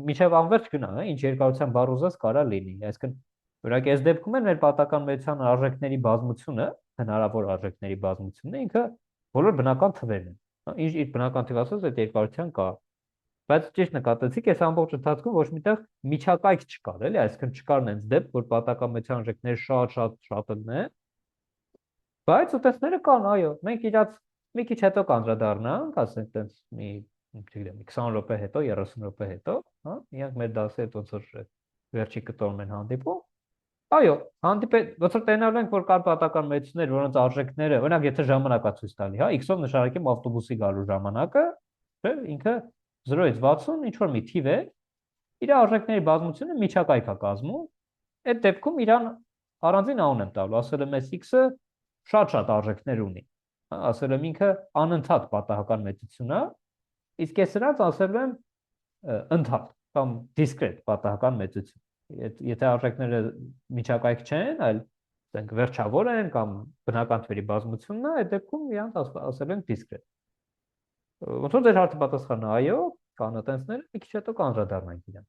միջև անվերջ գնա, հա, ինչ երկարության բառ ուզես կարա լինի։ Այսինքն, օրինակ, այս դեպքում մեր պատահական մեծության արժեքների բազմությունը, հնարավոր արժեքների բազմությունը ինքը բոլոր բնական թվերն են։ Ինչ իր բնական թիվ ասած այդ երկարության կա։ Բայց ճիշտ նկատեցիք, այս ամբողջ ընթացքում ոչ միտեղ միջակայք չկար, էլի, այսինքն չկար նենց դեպք, որ պատահական արժեքները շատ են, բայց ուտեստները կան, այո, մենք իրաց մի քիչ հետո կանդրադառնանք, ասենք տենց մի, չգիտեմ, 20 րոպե հետո, 30 րոպե հետո, հա, իրանք մեր դասի հետ ոնց որ վերջի կտորում են հանդիպում։ Այո, ոնց որ տենալու ենք, որ կար պատահական մեծություններ, որոնց արժեքները, օրինակ, եթե ժամանակա ցույց տալի, հա, X-ով նշանակեմ ավտոբուսի գալու ժամանակը, չէ, ինքը 0-ից 60 ինչ որ մի թիվ է, իր արժեքների բազմությունը միջակայք է կազմում, այդ դեպքում իրան առանձին անուն եմ տալու, ասել եմ այս X-ը շատ արժեքներ ունի, հա, ասել եմ ինքը անընդհատ պատահական մեծություն է, իսկ ես սրանց ասել եմ ընդհատ կամ դիսկրետ պատահական մեծություն։ Եթե արժեքները միջակայք չեն, այլ ասենք վերջավոր են կամ բնական թվերի բազմությունն է, այդ դեպքում իրանց ասել ենք դիսկրետ։ Ոնց որ ձեր հարցի պատասխանը այո, կան այտենցները, մի քիչ հետո կանդրադառնանք իրան։